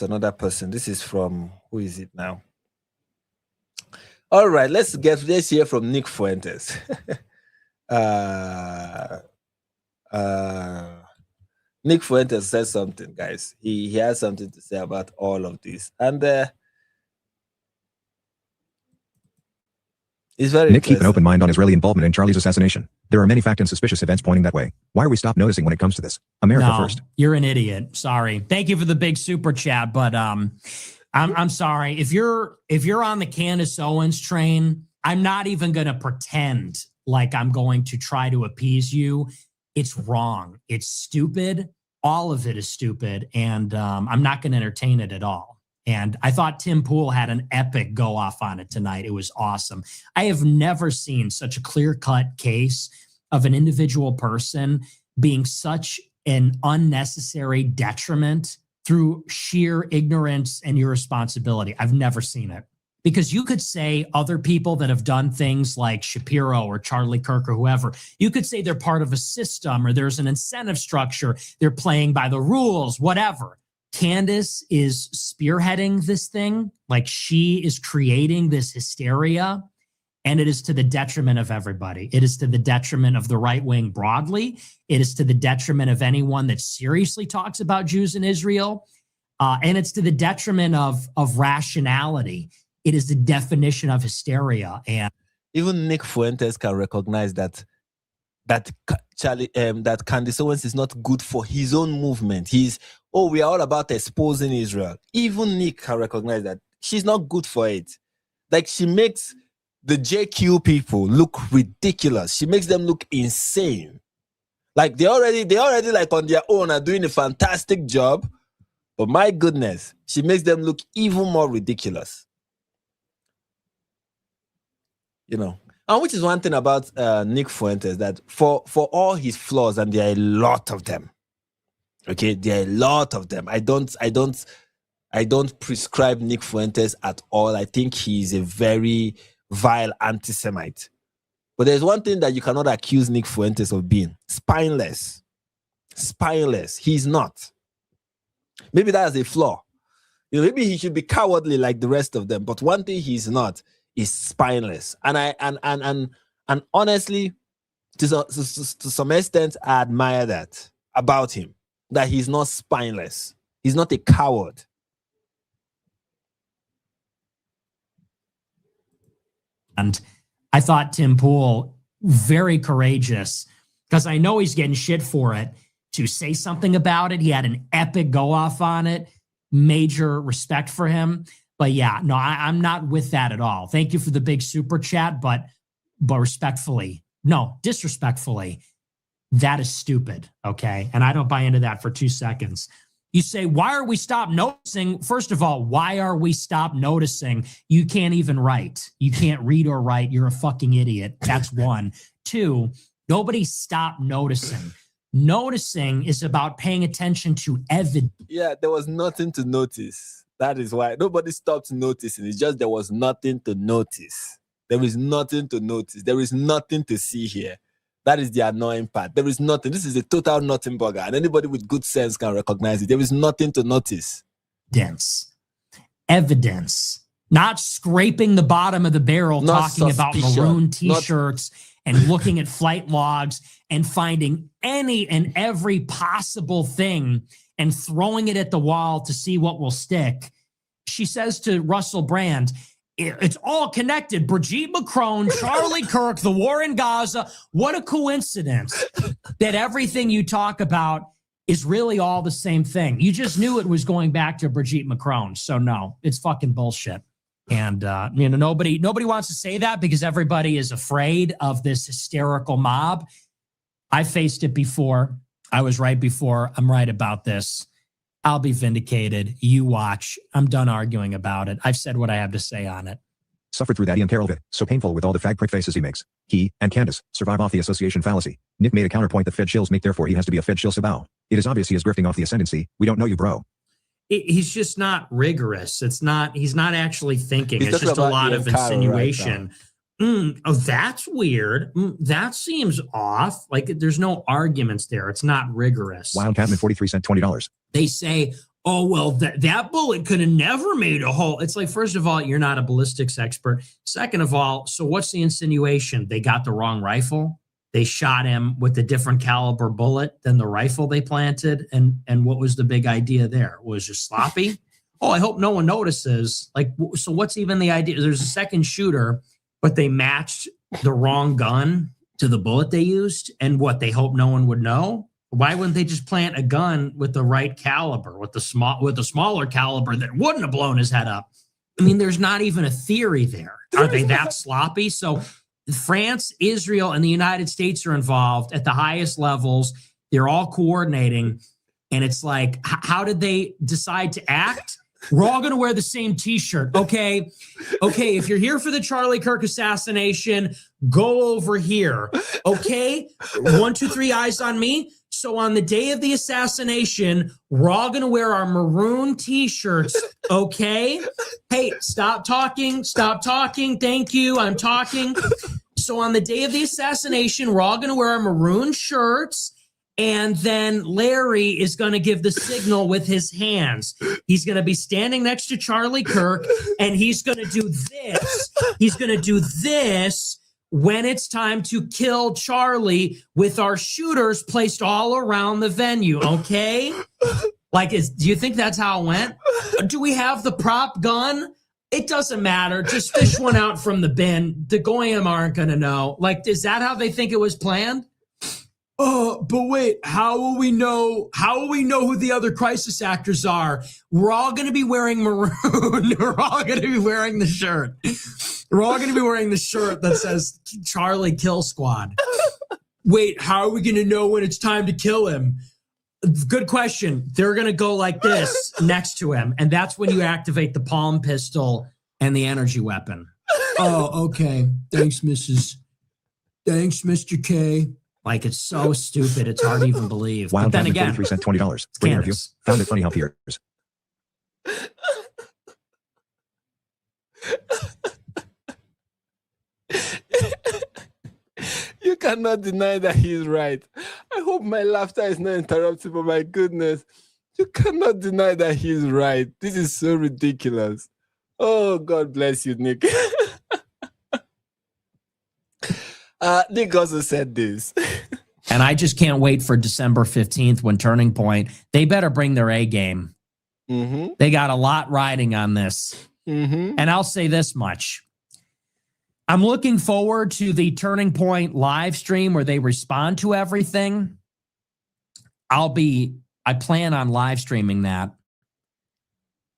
another person. This is from, who is it now? All right, let's hear from Nick Fuentes. Nick Fuentes says something, guys. He has something to say about all of this. And it's very Nick, keep an open mind on Israeli involvement in Charlie's assassination. There are many fact and suspicious events pointing that way. Why are we stopped noticing when it comes to this? America first. You're an idiot. Sorry. Thank you for the big super chat, but I'm sorry. If you're on the Candace Owens train, I'm not even going to pretend like I'm going to try to appease you. It's wrong. It's stupid. All of it is stupid. And I'm not going to entertain it at all. And I thought Tim Pool had an epic go off on it tonight. It was awesome. I have never seen such a clear-cut case of an individual person being such an unnecessary detriment through sheer ignorance and irresponsibility. I've never seen it. Because you could say other people that have done things like Shapiro or Charlie Kirk or whoever, you could say they're part of a system or there's an incentive structure, they're playing by the rules, whatever. Candace is spearheading this thing, like she is creating this hysteria, and it is to the detriment of everybody. It is to the detriment of the right wing broadly. It is to the detriment of anyone that seriously talks about Jews in Israel. And it's to the detriment of rationality. It is the definition of hysteria. And even Nick Fuentes can recognize that Candace Owens is not good for his own movement. We are all about exposing Israel. Even Nick can recognize that she's not good for it. Like, she makes the JQ people look ridiculous. She makes them look insane. Like, they already like on their own are doing a fantastic job. But my goodness, she makes them look even more ridiculous. You know, and which is one thing about Nick Fuentes, that for all his flaws, and there are a lot of them. Okay, there are a lot of them. I don't prescribe Nick Fuentes at all. I think he's a very vile anti-Semite. But there's one thing that you cannot accuse Nick Fuentes of being: spineless. Spineless. He's not. Maybe that's a flaw. You know, maybe he should be cowardly like the rest of them. But one thing he's not is spineless. And honestly, to some extent, I admire that about him, that he's not spineless. He's not a coward. And I thought Tim Pool, very courageous, because I know he's getting shit for it, to say something about it. He had an epic go off on it. Major respect for him. But yeah, no, I'm not with that at all. Thank you for the big super chat, but respectfully, no, disrespectfully, that is stupid, okay? And I don't buy into that for 2 seconds. You say, why are we stop noticing? First of all, why are we stop noticing? You can't even write. You can't read or write. You're a fucking idiot. That's one. Two, nobody stopped noticing. Noticing is about paying attention to evidence. Yeah, there was nothing to notice. That is why nobody stopped noticing. It's just there was nothing to notice. There is nothing to notice. There is nothing to see here. That is the annoying part. There is nothing. This is a total nothing burger, and anybody with good sense can recognize it. There is nothing to notice. Evidence. Not scraping the bottom of the barrel, Not talking about suspicion. maroon t-shirts and looking at flight logs and finding any and every possible thing and throwing it at the wall to see what will stick. She says to Russell Brand, it's all connected. Brigitte Macron, Charlie Kirk, the war in Gaza. What a coincidence that everything you talk about is really all the same thing. You just knew it was going back to Brigitte Macron. So no, it's fucking bullshit. And nobody wants to say that because everybody is afraid of this hysterical mob. I faced it before. I was right before. I'm right about this. I'll be vindicated. You watch. I'm done arguing about it. I've said what I have to say on it. Suffered through that Ian Carroll bit. So painful with all the fag prick faces he makes. He and Candace survive off the association fallacy. Nick made a counterpoint that Fed shills make, therefore he has to be a Fed shill Sabao. It is obvious he is grifting off the ascendancy. We don't know you, bro. He's just not rigorous. He's not actually thinking. He's it's just a lot of insinuation. Right, Oh, that's weird. That seems off. Like there's no arguments there. It's not rigorous. Wildcatman 43 cent $20. They say, oh, well, that bullet could have never made a hole. It's like, first of all, you're not a ballistics expert. Second of all, so what's the insinuation? They got the wrong rifle. They shot him with a different caliber bullet than the rifle they planted. And what was the big idea there? Was it sloppy? Oh, I hope no one notices. Like, so what's even the idea? There's a second shooter, but they matched the wrong gun to the bullet they used. And what, they hope no one would know? Why wouldn't they just plant a gun with the right caliber, with the smaller caliber that wouldn't have blown his head up? I mean, there's not even a theory there. Are they that sloppy? So France, Israel, and the United States are involved at the highest levels. They're all coordinating. And it's like, how did they decide to act? We're all going to wear the same T-shirt. Okay. If you're here for the Charlie Kirk assassination, go over here. Okay. 1, 2, 3 eyes on me. So on the day of the assassination, we're all going to wear our maroon T-shirts. Okay. Hey, stop talking. Thank you. I'm talking. So on the day of the assassination, we're all going to wear our maroon shirts. And then Larry is going to give the signal with his hands. He's going to be standing next to Charlie Kirk, and he's going to do this. He's going to do this when it's time to kill Charlie with our shooters placed all around the venue, okay? Do you think that's how it went? Do we have the prop gun? It doesn't matter. Just fish one out from the bin. The Goyim aren't going to know. Is that how they think it was planned? But wait, how will we know who the other crisis actors are? We're all going to be wearing maroon. We're all going to be wearing the shirt. We're all going to be wearing the shirt that says Charlie Kill Squad. Wait, how are we going to know when it's time to kill him? Good question. They're going to go like this next to him. And that's when you activate the palm pistol and the energy weapon. Oh, okay. Thanks, Mrs. Thanks, Mr. K. It's so stupid. It's hard to even believe. Wild but then Diamond again, 43 cent $20. Great interview. Candace. Found it funny how peers. You cannot deny that he's right. I hope my laughter is not interrupted, but my goodness, you cannot deny that he's right. This is so ridiculous. Oh, God bless you, Nick. Nick also said this. And I just can't wait for December 15th when Turning Point, they better bring their A game. Mm-hmm. They got a lot riding on this. Mm-hmm. And I'll say this much. I'm looking forward to the Turning Point live stream where they respond to everything. I plan on live streaming that.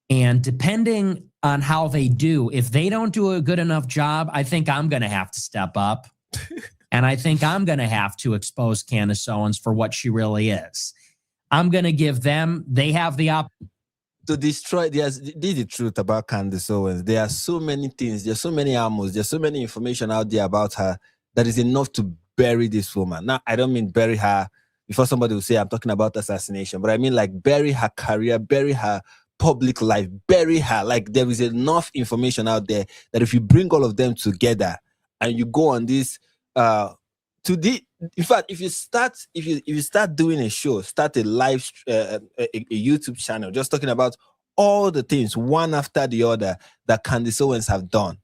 And depending on how they do, if they don't do a good enough job, I think I'm going to have to step up. And I think I'm going to have to expose Candace Owens for what she really is. I'm going to give them, they have the opportunity to destroy. This is the truth about Candace Owens. There are so many things, there's so many ammos, there's so many information out there about her that is enough to bury this woman. Now, I don't mean bury her before somebody will say I'm talking about assassination, but I mean bury her career, bury her public life, bury her. There is enough information out there that if you bring all of them together and you go on this, in fact, if you start doing a show, start a live, a YouTube channel, just talking about all the things one after the other that Candace Owens have done,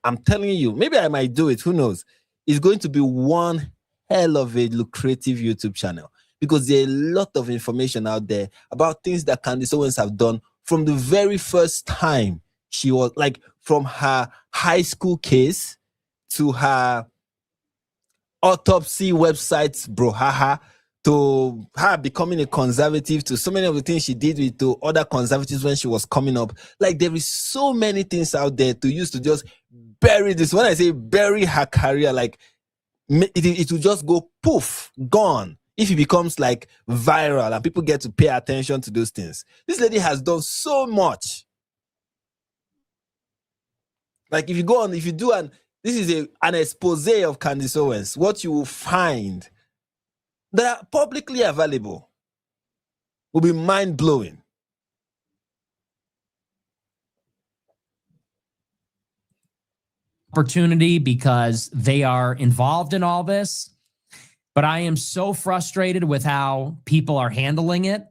I'm telling you, maybe I might do it. Who knows? It's going to be one hell of a lucrative YouTube channel because there are a lot of information out there about things that Candace Owens have done from the very first time she was from her high school case to her autopsy websites, brouhaha, to her becoming a conservative, to so many of the things she did with to other conservatives when she was coming up. There is so many things out there to use to just bury this. When I say bury her career, it will just go poof, gone. If it becomes viral and people get to pay attention to those things. This lady has done so much. If you go on, if you do this is an expose of Candace Owens. What you will find that are publicly available will be mind-blowing. Opportunity because they are involved in all this. But I am so frustrated with how people are handling it.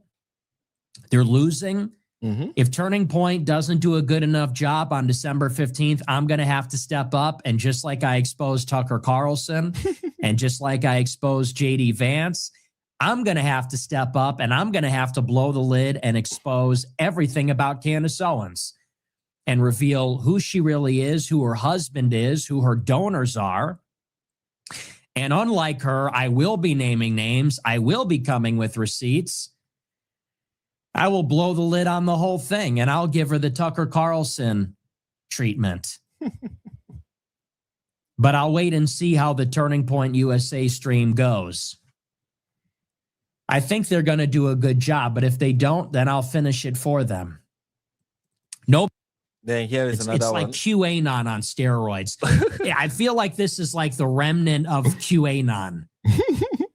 They're losing. Mm-hmm. If Turning Point doesn't do a good enough job on December 15th, I'm going to have to step up. And just like I exposed Tucker Carlson and just like I exposed JD Vance, I'm going to have to step up and I'm going to have to blow the lid and expose everything about Candace Owens and reveal who she really is, who her husband is, who her donors are. And unlike her, I will be naming names. I will be coming with receipts. I will blow the lid on the whole thing, and I'll give her the Tucker Carlson treatment. but I'll wait and see how the Turning Point USA stream goes. I think they're going to do a good job, but if they don't, then I'll finish it for them. Nope. Then here is another it's one. Like QAnon on steroids. Yeah, I feel like this is like the remnant of QAnon.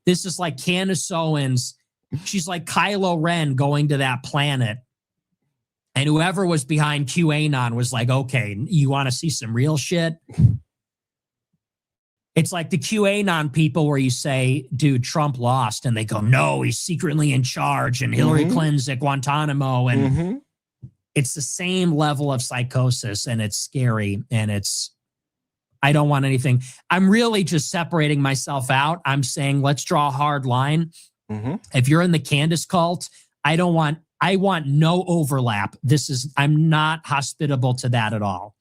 This is like Candace Owens. She's like Kylo Ren going to that planet. And whoever was behind QAnon was like, okay, you want to see some real shit? It's like the QAnon people where you say, dude, Trump lost. And they go, no, he's secretly in charge. And Hillary Clinton's at Guantanamo. And it's the same level of psychosis. And it's scary. And I don't want anything. I'm really just separating myself out. I'm saying, let's draw a hard line. If you're in the Candace cult, I want no overlap. I'm not hospitable to that at all.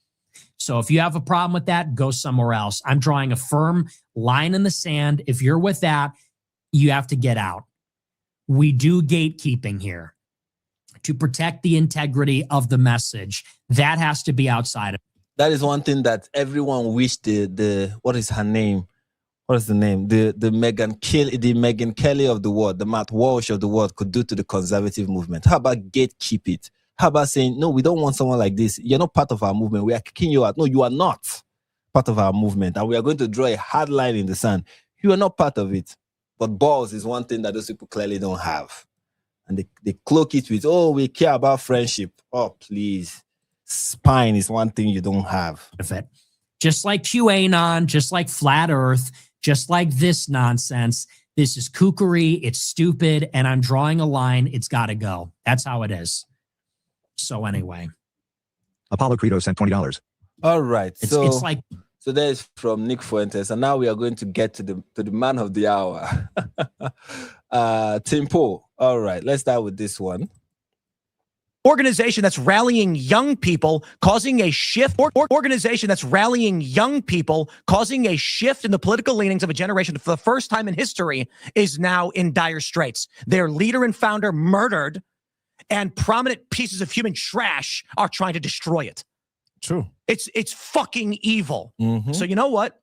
So if you have a problem with that, go somewhere else. I'm drawing a firm line in the sand. If you're with that, you have to get out. We do gatekeeping here to protect the integrity of the message. That has to be outside of it. That is one thing that everyone wished the what is her name? What is the name? The Megyn Kelly of the world, the Matt Walsh of the world could do to the conservative movement. How about gatekeep it? How about saying, no, we don't want someone like this. You're not part of our movement. We are kicking you out. No, you are not part of our movement. And we are going to draw a hard line in the sand. You are not part of it. But balls is one thing that those people clearly don't have. And they cloak it with, oh, we care about friendship. Oh, please. Spine is one thing you don't have. Just like QAnon, just like Flat Earth, just like this nonsense. This is kookery. It's stupid. And I'm drawing a line. It's got to go. That's how it is. So anyway. Apollo Credo sent $20. All right. It's like. So there's from Nick Fuentes. And now we are going to get to the man of the hour. Tim Pool. All right. Let's start with this one. Organization that's rallying young people, causing a shift. Organization that's rallying young people, causing a shift in the political leanings of a generation for the first time in history is now in dire straits. Their leader and founder murdered, and prominent pieces of human trash are trying to destroy it. True. It's fucking evil. So you know what?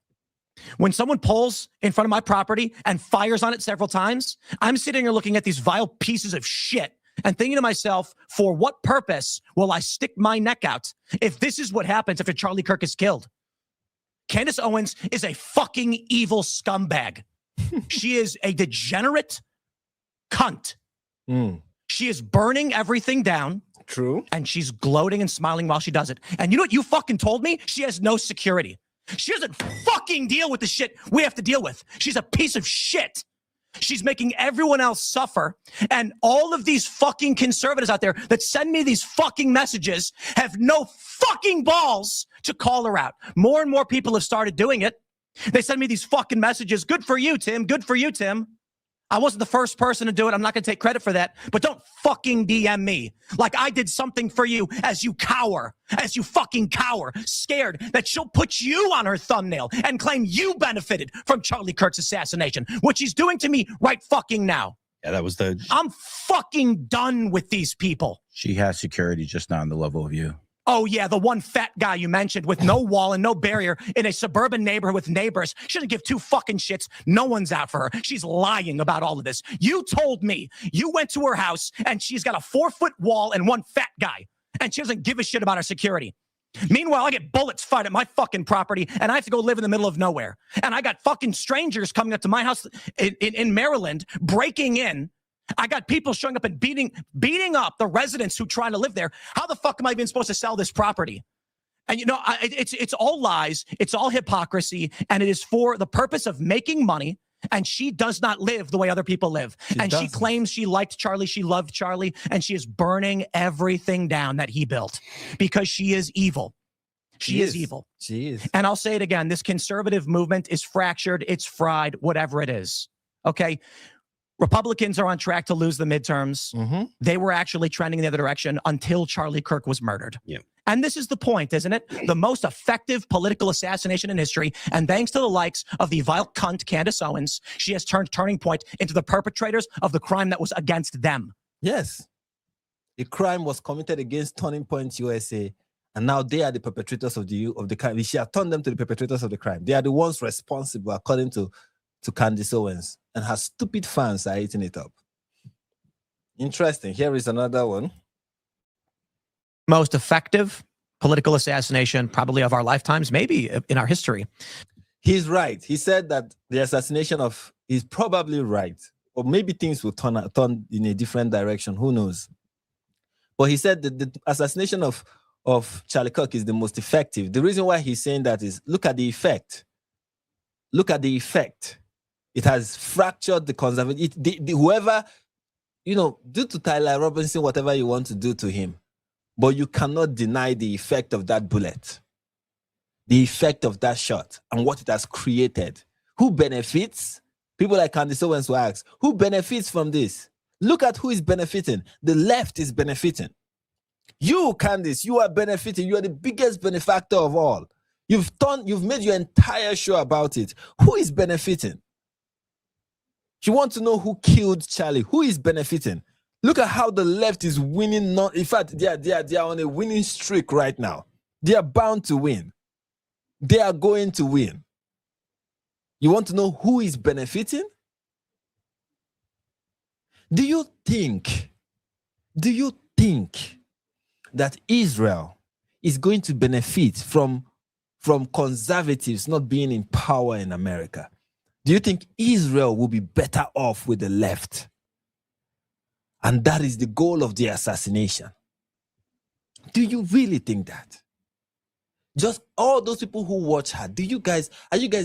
When someone pulls in front of my property and fires on it several times, I'm sitting here looking at these vile pieces of shit and thinking to myself, for what purpose will I stick my neck out if this is what happens after Charlie Kirk is killed? Candace Owens is a fucking evil scumbag. She is a degenerate cunt. She is burning everything down. True. And she's gloating and smiling while she does it. And you know what you fucking told me? She has no security. She doesn't fucking deal with the shit we have to deal with. She's a piece of shit. She's making everyone else suffer. And all of these fucking conservatives out there that send me these fucking messages have no fucking balls to call her out. More and more people have started doing it. They send me these fucking messages. Good for you, Tim. Good for you, Tim. I wasn't the first person to do it. I'm not going to take credit for that. But don't fucking DM me like I did something for you as you cower, as you fucking cower, scared that she'll put you on her thumbnail and claim you benefited from Charlie Kirk's assassination, which he's doing to me right fucking now. Yeah, that was I'm fucking done with these people. She has security, just not on the level of you. Oh, yeah, the one fat guy you mentioned with no wall and no barrier in a suburban neighborhood with neighbors. She doesn't give two fucking shits. No one's out for her. She's lying about all of this. You told me you went to her house and she's got a 4-foot wall and one fat guy, and she doesn't give a shit about her security. Meanwhile, I get bullets fired at my fucking property and I have to go live in the middle of nowhere. And I got fucking strangers coming up to my house in Maryland, breaking in. I got people showing up and beating up the residents who try to live there. How the fuck am I even supposed to sell this property? And you know, it's all lies. It's all hypocrisy. And it is for the purpose of making money. And she does not live the way other people live. She claims she liked Charlie. She loved Charlie. And she is burning everything down that he built because she is evil. She is evil. She is. And I'll say it again. This conservative movement is fractured. It's fried, whatever it is. Okay. Republicans are on track to lose the midterms. They were actually trending in the other direction until Charlie Kirk was murdered. Yeah. And this is the point, isn't it? The most effective political assassination in history. And thanks to the likes of the vile cunt Candace Owens, she has turned Turning Point into the perpetrators of the crime that was against them. Yes. The crime was committed against Turning Point USA. And now they are the perpetrators of the crime. She has turned them to the perpetrators of the crime. They are the ones responsible, according to Candace Owens. And her stupid fans are eating it up. Interesting. Here is another one. Most effective political assassination probably of our lifetimes, maybe in our history. He's right. He said that the assassination of, he's probably right. Or maybe things will turn in a different direction. Who knows? But he said that the assassination of Charlie Kirk is the most effective. The reason why he's saying that is, look at the effect. Look at the effect. It has fractured the conservative. Whoever, do to Tyler Robinson whatever you want to do to him, but you cannot deny the effect of that bullet, the effect of that shot, and what it has created. Who benefits? People like Candace Owens will ask, who benefits from this? Look at who is benefiting. The left is benefiting. You, Candace, you are benefiting. You are the biggest benefactor of all. You've made your entire show about it. Who is benefiting? You want to know who killed Charlie? Who is benefiting? Look at how the left is winning. In fact, they are on a winning streak right now. They are bound to win. They are going to win. You want to know who is benefiting? Do you think that Israel is going to benefit from conservatives not being in power in America? Do you think Israel will be better off with the left? And that is the goal of the assassination. Do you really think that? Just all those people who watch her, are you guys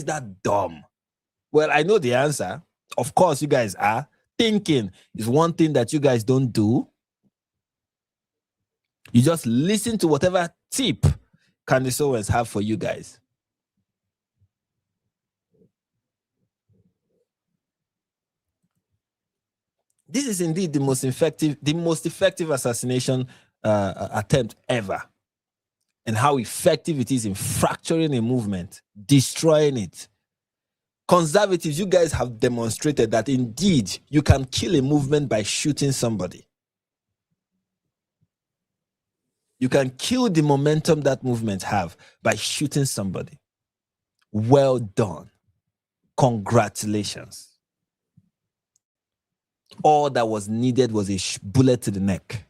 that dumb? Well, I know the answer. Of course, you guys are. Thinking is one thing that you guys don't do. You just listen to whatever tip Candace Owens have for you guys. This is indeed the most effective assassination attempt ever. And how effective it is in fracturing a movement, destroying it. Conservatives, you guys have demonstrated that indeed you can kill a movement by shooting somebody. You can kill the momentum that movement have by shooting somebody. Well done. Congratulations. All that was needed was a bullet to the neck.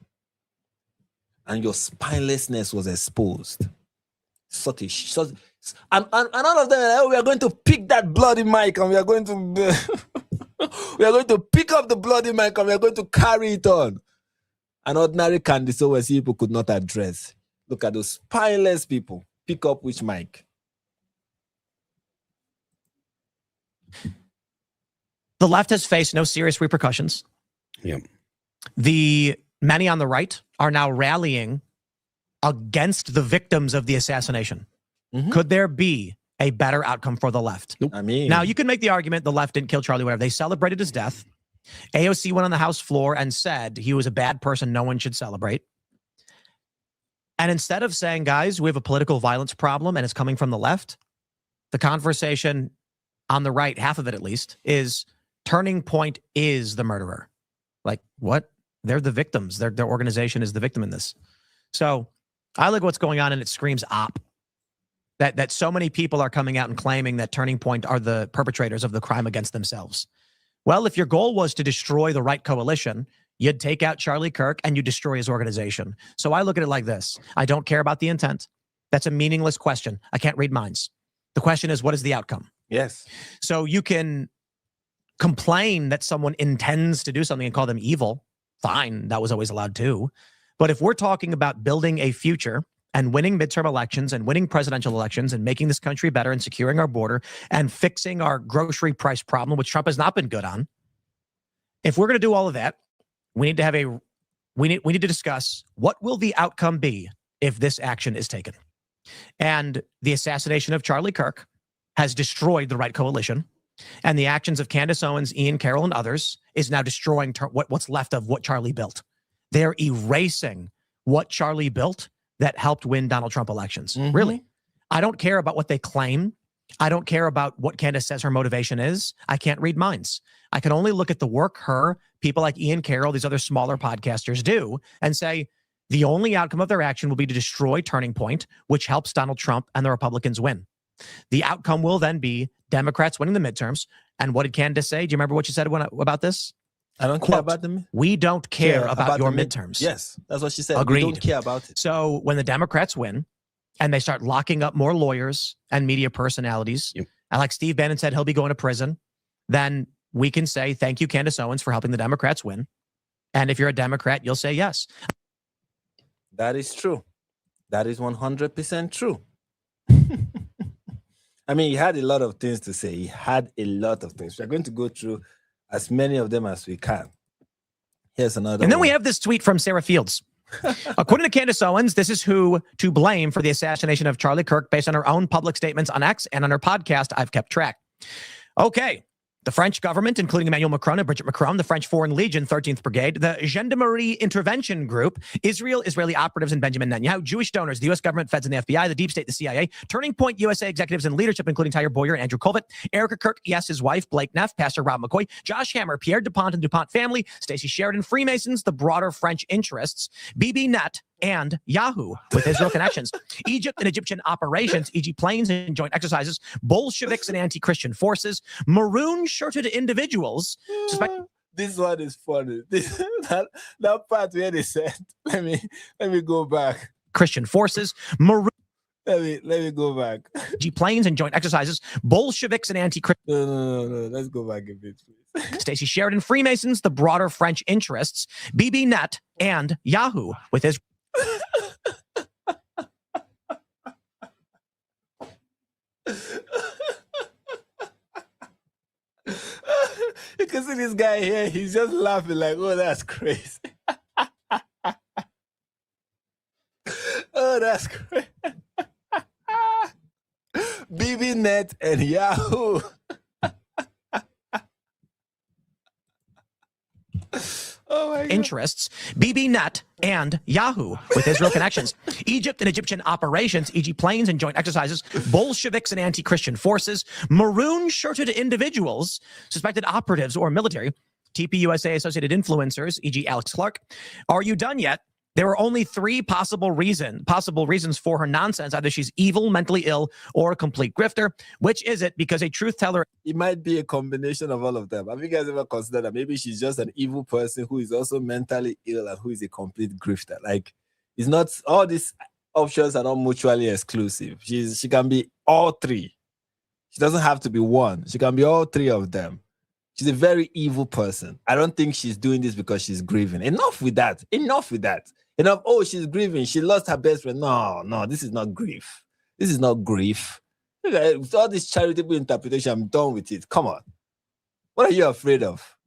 And your spinelessness was exposed. And all of them, we are going to pick that bloody mic and we are going to pick up the bloody mic and we are going to carry it on. An ordinary Candace Owens people could not address. Look at those spineless people. Pick up which mic? The left has faced no serious repercussions. Yep. The many on the right are now rallying against the victims of the assassination. Mm-hmm. Could there be a better outcome for the left? Nope. I mean, now you can make the argument the left didn't kill Charlie, whatever. They celebrated his death. AOC went on the House floor and said he was a bad person no one should celebrate. And instead of saying, guys, we have a political violence problem and it's coming from the left, the conversation on the right, half of it at least, is Turning Point is the murderer. Like, what? They're the victims. Their organization is the victim in this. So I look at what's going on and it screams op. That so many people are coming out and claiming that Turning Point are the perpetrators of the crime against themselves. Well, if your goal was to destroy the right coalition, you'd take out Charlie Kirk and you destroy his organization. So I look at it like this. I don't care about the intent. That's a meaningless question. I can't read minds. The question is, what is the outcome? Yes. So you can complain that someone intends to do something and call them evil. Fine, that was always allowed too. But if we're talking about building a future and winning midterm elections and winning presidential elections and making this country better and securing our border and fixing our grocery price problem, which Trump has not been good on, if we're going to do all of that, we need to we need to discuss what will the outcome be if this action is taken. And the assassination of Charlie Kirk has destroyed the right coalition. And the actions of Candace Owens, Ian Carroll, and others is now destroying what's left of what Charlie built. They're erasing what Charlie built that helped win Donald Trump elections. Mm-hmm. Really. I don't care about what they claim. I don't care about what Candace says her motivation is. I can't read minds. I can only look at the work people like Ian Carroll, these other smaller podcasters do and say, The only outcome of their action will be to destroy Turning Point, which helps Donald Trump and the Republicans win. The outcome will then be Democrats winning the midterms. And what did Candace say? Do you remember what she said about this? I don't care about them. We don't care about your midterms. Yes, that's what she said. Agreed. We don't care about it. So when the Democrats win and they start locking up more lawyers and media personalities, and like Steve Bannon said, he'll be going to prison, then we can say, thank you, Candace Owens, for helping the Democrats win. And if you're a Democrat, you'll say yes. That is true. That is 100% true. I mean, he had a lot of things to say. He had a lot of things. We're going to go through as many of them as we can. Here's another And then one. we have this tweet from Sarah Fields. According to Candace Owens, this is who to blame for the assassination of Charlie Kirk based on her own public statements on X and on her podcast, I've Kept Track. Okay. The French government, including Emmanuel Macron and Brigitte Macron, the French Foreign Legion, 13th Brigade, the Gendarmerie Intervention Group, Israel, Israeli operatives, and Benjamin Netanyahu, Jewish donors, the U.S. government, feds, and the FBI, the deep state, the CIA, Turning Point USA executives and leadership, including Tyre Boyer and Andrew Colvett, Erica Kirk, yes, his wife, Blake Neff, Pastor Rob McCoy, Josh Hammer, Pierre DuPont and DuPont family, Stacey Sheridan, Freemasons, the broader French interests, BB Net, and Yahoo with Israel connections, Egypt and Egyptian operations, e.g. planes and joint exercises, Bolsheviks and anti-Christian forces, maroon-shirted individuals. This one is funny. That part where they said, let me go back. Christian forces, maroon. Let me go back. Planes and joint exercises, Bolsheviks and anti-Christian. No. Let's go back a bit, please. Stacey Sheridan, Freemasons, the broader French interests, BB Net, and Yahoo with his. You can see this guy here. He's just laughing like, oh, that's crazy. Oh, that's crazy. BB Net and Yahoo. Oh my God. Interests, BB Net, and Yahoo with Israel connections, Egypt and Egyptian operations, e.g. planes and joint exercises, Bolsheviks and anti-Christian forces, maroon-shirted individuals, suspected operatives or military, TPUSA associated influencers, e.g. Alex Clark. Are you done yet? There were only three possible reasons for her nonsense. Either she's evil, mentally ill, or a complete grifter. Which is it? Because a truth teller. It might be a combination of all of them. Have you guys ever considered that maybe she's just an evil person who is also mentally ill and who is a complete grifter? Like, it's not, all these options are not mutually exclusive. She can be all three. She doesn't have to be one. She can be all three of them. She's a very evil person. I don't think she's doing this because she's grieving. Enough with that. Oh, she's grieving. She lost her best friend. No, this is not grief. This is not grief. With all this charitable interpretation, I'm done with it. Come on. What are you afraid of?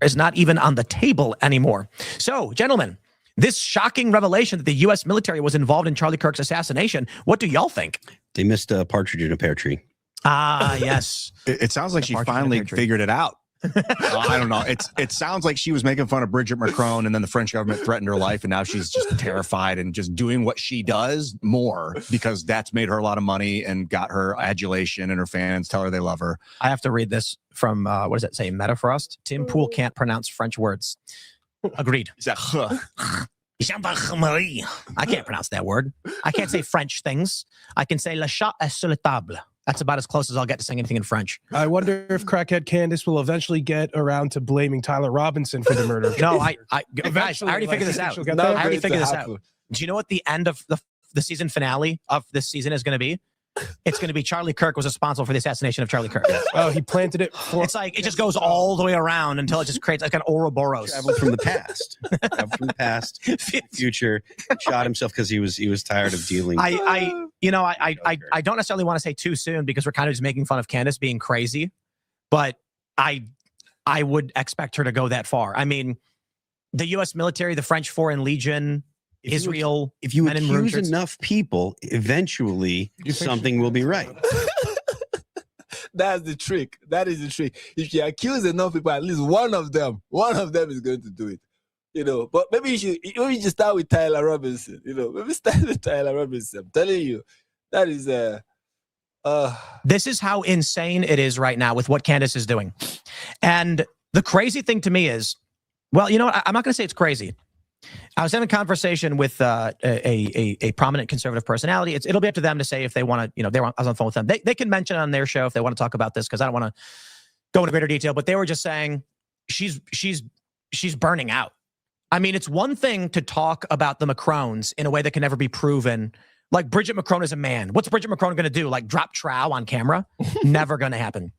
Is not even on the table anymore. So, gentlemen, this shocking revelation that the U.S. military was involved in Charlie Kirk's assassination, what do y'all think? They missed a partridge in a pear tree. Ah, yes. It sounds like she finally figured it out. I don't know. It sounds like she was making fun of Brigitte Macron, and then the French government threatened her life, and now she's just terrified and just doing what she does more because that's made her a lot of money and got her adulation, and her fans tell her they love her. I have to read this from, what does it say, Metafrost? Tim Pool can't pronounce French words. Agreed. Is that I can't pronounce that word. I can't say French things. I can say le chat est sur la table. That's about as close as I'll get to saying anything in French. I wonder if crackhead Candace will eventually get around to blaming Tyler Robinson for the murder. No, guys, I already figured this out. I already figured this out. Do you know what the end of the season finale of this season is going to be? It's going to be Charlie Kirk was responsible for the assassination of Charlie Kirk. Oh, he planted it. It's like it just goes all the way around until it just creates like an Ouroboros. Traveled from the past, future. Shot himself because he was tired of dealing. I don't necessarily want to say too soon because we're kind of just making fun of Candace being crazy, but I would expect her to go that far. I mean, the U.S. military, the French Foreign Legion. Israel, if you accuse enough people, eventually something will be right. That's the trick. That is the trick. If you accuse enough people, at least one of them is going to do it. But maybe you should start with Tyler Robinson. Maybe start with Tyler Robinson. I'm telling you, that is This is how insane it is right now with what Candace is doing. And the crazy thing to me is, well, you know what? I'm not going to say it's crazy. I was having a conversation with a prominent conservative personality. It'll be up to them to say if they want to, I was on the phone with them. They can mention it on their show if they want to talk about this, because I don't want to go into greater detail, but they were just saying she's burning out. I mean, it's one thing to talk about the Macrons in a way that can never be proven. Like Bridget Macron is a man. What's Bridget Macron going to do? Like drop trow on camera? Never going to happen.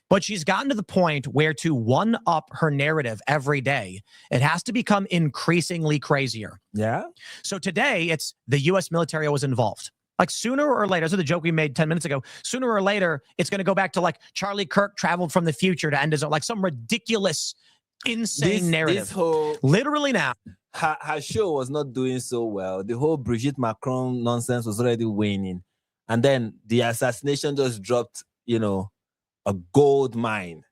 But she's gotten to the point where to one-up her narrative every day, it has to become increasingly crazier. Yeah. So today, it's the U.S. military was involved. Like sooner or later, this is the joke we made 10 minutes ago, sooner or later, it's going to go back to like Charlie Kirk traveled from the future to end his own, like some ridiculous, insane narrative. Literally now. Her show was not doing so well. The whole Brigitte Macron nonsense was already waning. And then the assassination just dropped, a gold mine.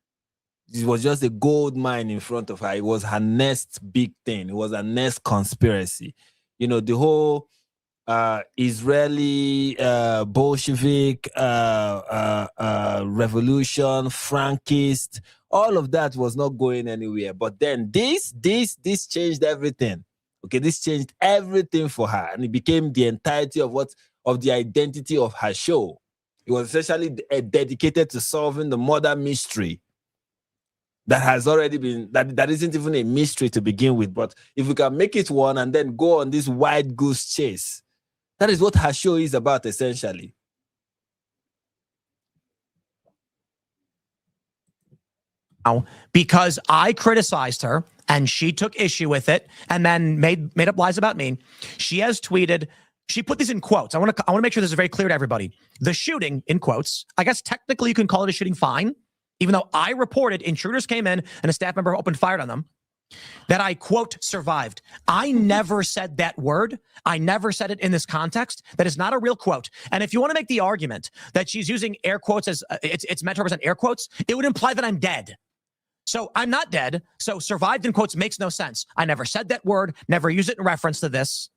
It was just a gold mine in front of her. It was her next big thing. It was her next conspiracy. The whole Israeli Bolshevik revolution, Frankist, all of that was not going anywhere. But then this changed everything. Okay, this changed everything for her, and it became the entirety of the identity of her show. It was essentially dedicated to solving the murder mystery that has already been, that isn't even a mystery to begin with. But if we can make it one and then go on this wild goose chase, that is what her show is about, essentially. Because I criticized her and she took issue with it and then made up lies about me. She has tweeted, she put these in quotes. I want to make sure this is very clear to everybody. The shooting, in quotes, I guess technically you can call it a shooting, fine, even though I reported intruders came in and a staff member opened fire on them, that I, quote, survived. I never said that word. I never said it in this context. That is not a real quote. And if you want to make the argument that she's using air quotes as it's meant to represent air quotes, it would imply that I'm dead. So I'm not dead. So survived in quotes makes no sense. I never said that word, never used it in reference to this.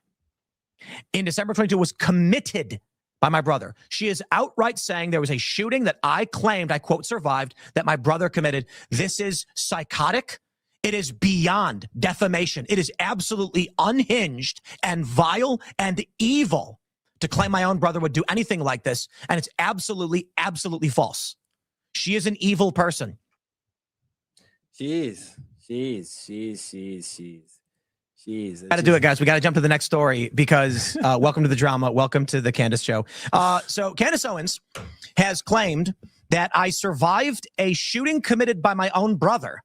In December 22, was committed by my brother. She is outright saying there was a shooting that I claimed, I quote, survived, that my brother committed. This is psychotic. It is beyond defamation. It is absolutely unhinged and vile and evil to claim my own brother would do anything like this. And it's absolutely, absolutely false. She is an evil person. She is. Got to do it, guys. We got to jump to the next story because welcome to the drama. Welcome to the Candace show. So Candace Owens has claimed that I survived a shooting committed by my own brother.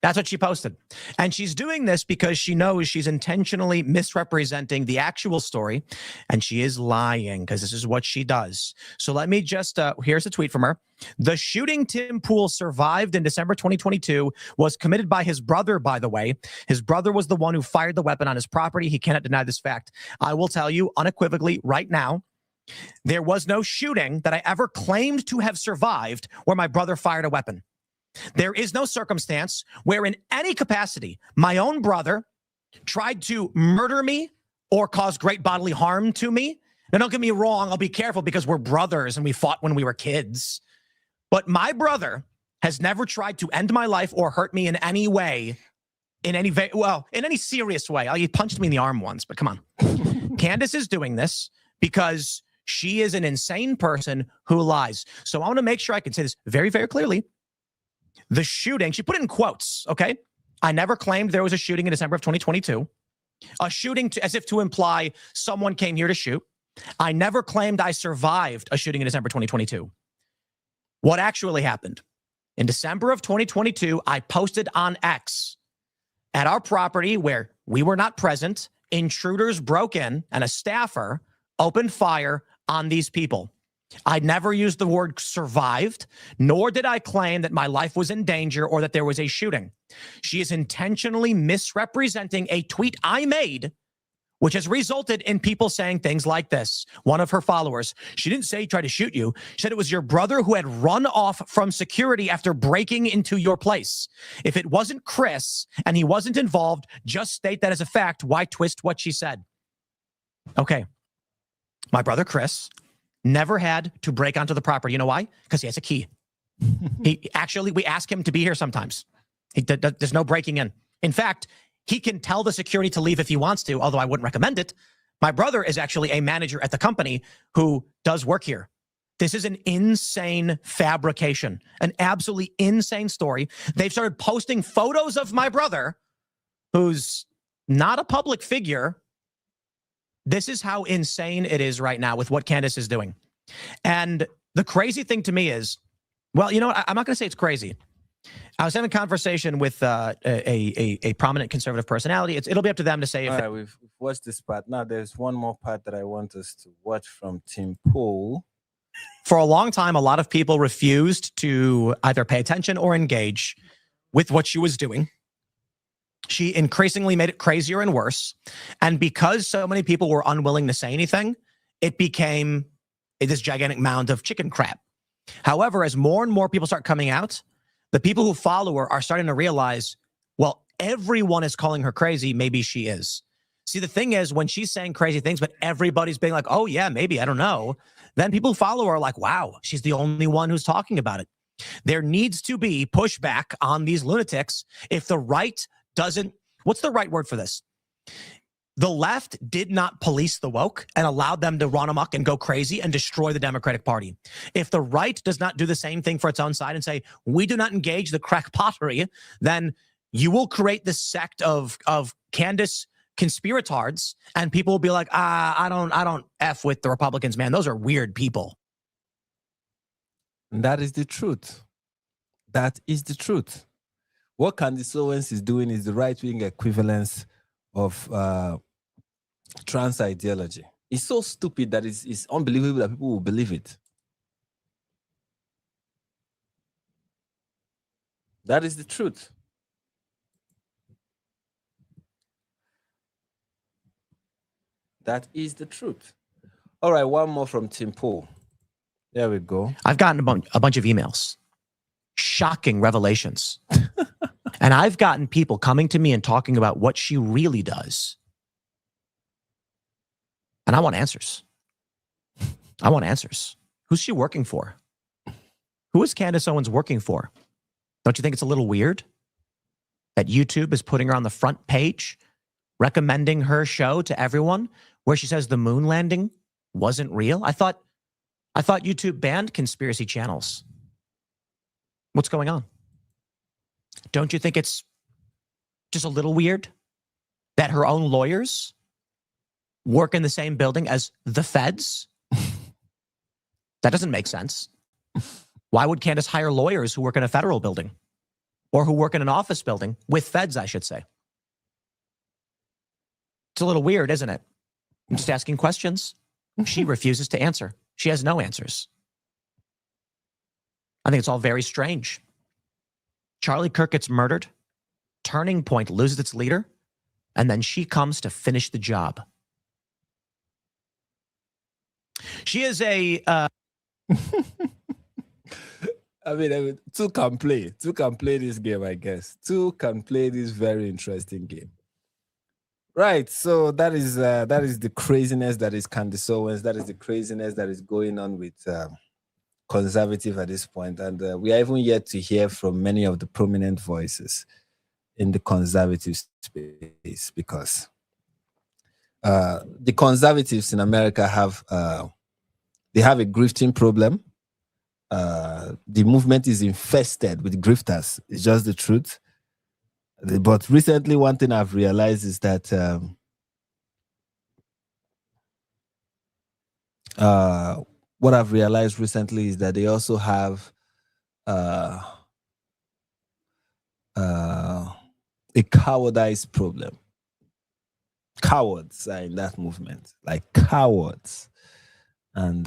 That's what she posted. And she's doing this because she knows she's intentionally misrepresenting the actual story. And she is lying because this is what she does. So let me just, here's a tweet from her. The shooting Tim Pool survived in December 2022 was committed by his brother, by the way. His brother was the one who fired the weapon on his property. He cannot deny this fact. I will tell you unequivocally right now, there was no shooting that I ever claimed to have survived where my brother fired a weapon. There is no circumstance where in any capacity, my own brother tried to murder me or cause great bodily harm to me. Now, don't get me wrong. I'll be careful because we're brothers and we fought when we were kids. But my brother has never tried to end my life or hurt me in any way, in any serious way. He punched me in the arm once, but come on. Candace is doing this because she is an insane person who lies. So I want to make sure I can say this very, very clearly. The shooting, she put it in quotes, okay? I never claimed there was a shooting in December of 2022. A shooting as if to imply someone came here to shoot. I never claimed I survived a shooting in December 2022. What actually happened? In December of 2022, I posted on X at our property where we were not present, intruders broke in and a staffer opened fire on these people. I never used the word survived, nor did I claim that my life was in danger or that there was a shooting. She is intentionally misrepresenting a tweet I made, which has resulted in people saying things like this. One of her followers, she didn't say he tried to shoot you. She said it was your brother who had run off from security after breaking into your place. If it wasn't Chris and he wasn't involved, just state that as a fact. Why twist what she said? Okay. My brother Chris never had to break onto the property. You know why? Because he has a key. We ask him to be here sometimes. There's no breaking in. In fact, He can tell the security to leave if he wants to, although I wouldn't recommend it. My brother is actually a manager at the company who does work here. This is an insane fabrication, an absolutely insane story. They've started posting photos of my brother, who's not a public figure. This is how insane it is right now with what Candace is doing. And the crazy thing to me is, well, you know what? I'm not going to say it's crazy. I was having a conversation with a prominent conservative personality. It'll be up to them to say if. All right, we've watched this part. Now there's one more part that I want us to watch from Tim Pool. For a long time, a lot of people refused to either pay attention or engage with what she was doing. She increasingly made it crazier and worse. And because so many people were unwilling to say anything, it became this gigantic mound of chicken crap. However, as more and more people start coming out, the people who follow her are starting to realize, well, everyone is calling her crazy. Maybe she is. See, the thing is, when she's saying crazy things, but everybody's being like, oh, yeah, maybe, I don't know. Then people who follow her are like, wow, she's the only one who's talking about it. There needs to be pushback on these lunatics. If the right doesn't, what's the right word for this? The left did not police the woke and allowed them to run amok and go crazy and destroy the Democratic Party. If the right does not do the same thing for its own side and say, we do not engage the crackpottery, then you will create this sect of Candace conspiratards, and people will be like, I don't F with the Republicans, man. Those are weird people. And that is the truth. That is the truth. What Candace Owens is doing is the right-wing equivalence of trans ideology. It's so stupid that it's unbelievable that people will believe it. That is the truth. That is the truth. All right, one more from Tim Pool. There we go. I've gotten a bunch of emails. Shocking revelations. And I've gotten people coming to me and talking about what she really does. And I want answers. I want answers. Who's she working for? Who is Candace Owens working for? Don't you think it's a little weird that YouTube is putting her on the front page, recommending her show to everyone, where she says the moon landing wasn't real? I thought YouTube banned conspiracy channels. What's going on? Don't you think it's just a little weird that her own lawyers work in the same building as the feds? That doesn't make sense. Why would Candace hire lawyers who work in a federal building or who work in an office building with feds, I should say? It's a little weird, isn't it? I'm just asking questions. She refuses to answer. She has no answers. I think it's all very strange. Charlie Kirk gets murdered. Turning Point loses its leader. And then she comes to finish the job. She is a... I mean, two can play this game, I guess. Two can play this very interesting game. Right, so that is the craziness that is Candace Owens. That is the craziness that is going on with conservative at this point. And we are even yet to hear from many of the prominent voices in the conservative space, because the conservatives in America have a grifting problem. The movement is infested with grifters. It's just the truth. But recently, one thing I've realized is that what I've realized recently is that they also have a cowardice problem. Cowards are in that movement, like cowards. And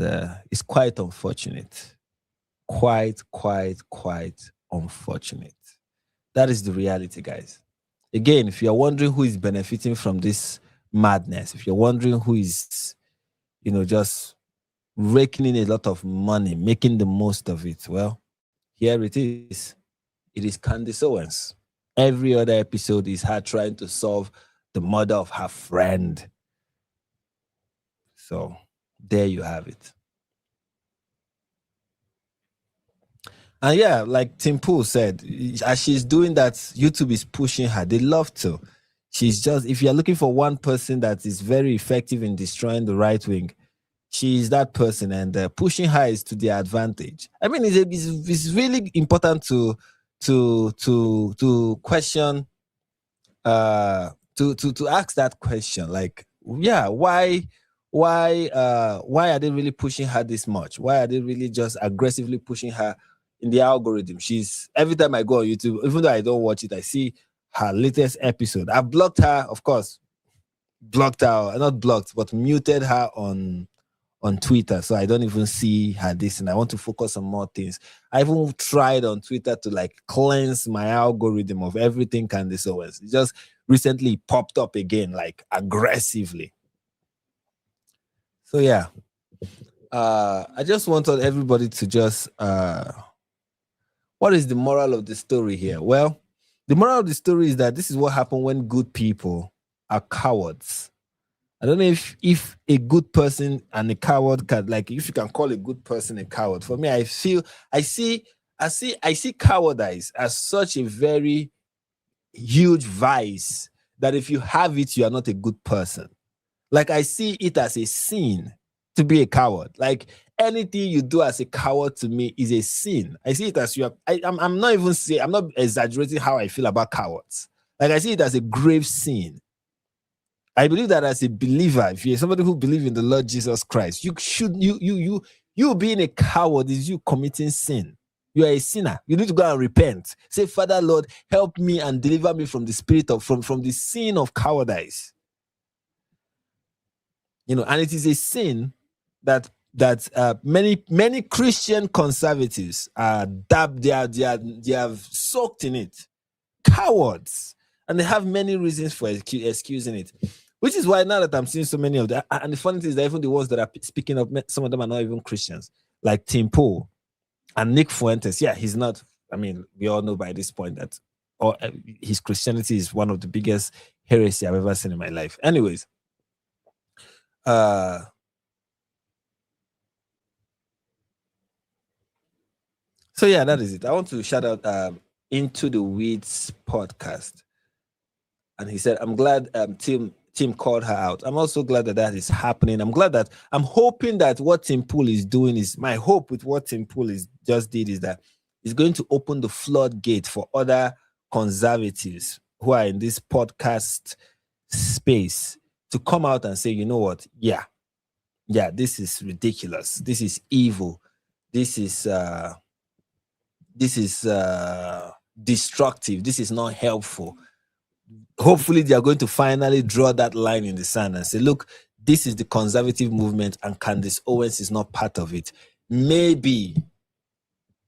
it's quite unfortunate. Quite unfortunate. That is the reality, guys. Again, if you're wondering who is benefiting from this madness, if you're wondering who is, just raking in a lot of money, making the most of it, well, here it is. It is Candace Owens. Every other episode is her trying to solve the murder of her friend. So there you have it. And yeah, like Tim Pool said, as she's doing that, YouTube is pushing her. They love to. She's just, if you're looking for one person that is very effective in destroying the right wing, she is that person, and pushing her is to their advantage. I mean, it's really important to question, to ask that question, like, yeah, why are they really pushing her this much? Why are they really just aggressively pushing her in the algorithm? She's, every time I go on YouTube, even though I don't watch it, I see her latest episode. I've blocked her, of course, not blocked, but muted her on Twitter, so I don't even see her this, and I want to focus on more things. I even tried on Twitter to like cleanse my algorithm of everything Candace Owens. It just recently popped up again, like aggressively. So yeah, I just wanted everybody to just, what is the moral of the story here? Well, the moral of the story is that this is what happened when good people are cowards. I don't know if a good person and a coward can, like, if you can call a good person a coward. For me, I see cowardice as such a very huge vice that if you have it, you are not a good person. Like, I see it as a sin to be a coward. Like, anything you do as a coward to me is a sin. I see it as I'm not even saying, I'm not exaggerating how I feel about cowards. Like, I see it as a grave sin. I believe that as a believer, if you're somebody who believes in the Lord Jesus Christ, you being a coward is you committing sin. You are a sinner. You need to go and repent. Say, Father, Lord, help me and deliver me from the spirit of, from the sin of cowardice. You know, and it is a sin that many Christian conservatives are they have soaked in it. Cowards. And they have many reasons for excusing it. Which is why now that I'm seeing so many of that, and the funny thing is that even the ones that are speaking up, some of them are not even Christians, like Tim Pool and Nick Fuentes. Yeah, he's not. I mean, we all know by this point that his Christianity is one of the biggest heresy I've ever seen in my life. Anyways, so yeah, that is it. I want to shout out Into the Weeds podcast, and he said, "I'm glad Tim called her out. I'm also glad that is happening. I'm hoping that what Tim Pool is doing is, my hope with what Tim Pool just did is that it's going to open the floodgate for other conservatives who are in this podcast space to come out and say, you know what? Yeah, this is ridiculous. This is evil. This is destructive. This is not helpful. Hopefully they are going to finally draw that line in the sand and say, look, this is the conservative movement and Candace Owens is not part of it. Maybe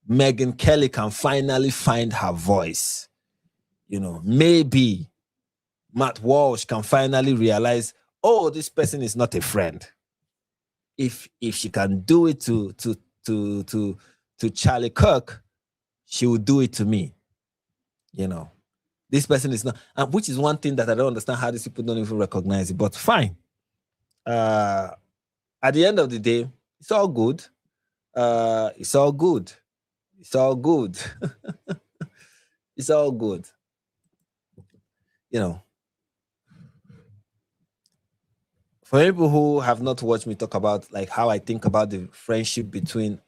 Megyn Kelly can finally find her voice. You know, maybe Matt Walsh can finally realize, oh, this person is not a friend. If she can do it to Charlie Kirk, she will do it to me. You know. This person is not, which is one thing that I don't understand how these people don't even recognize it, but fine. At the end of the day, it's all good. It's all good. It's all good. It's all good. You know, for people who have not watched me talk about like how I think about the friendship between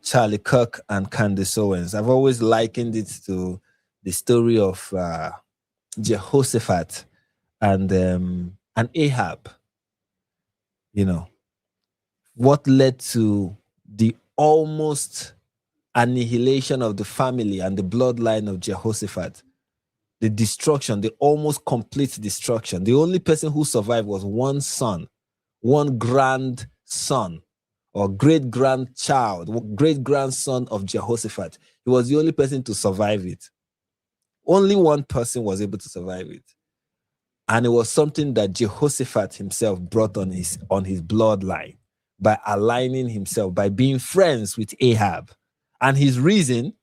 Charlie Kirk and Candace Owens, I've always likened it to the story of Jehoshaphat and Ahab. You know, what led to the almost annihilation of the family and the bloodline of Jehoshaphat, the destruction, the almost complete destruction. The only person who survived was one son, one grandson, or great-grandson of Jehoshaphat. He was the only person to survive it. Only one person was able to survive it. And it was something that Jehoshaphat himself brought on his bloodline by aligning himself, by being friends with Ahab. And his reason,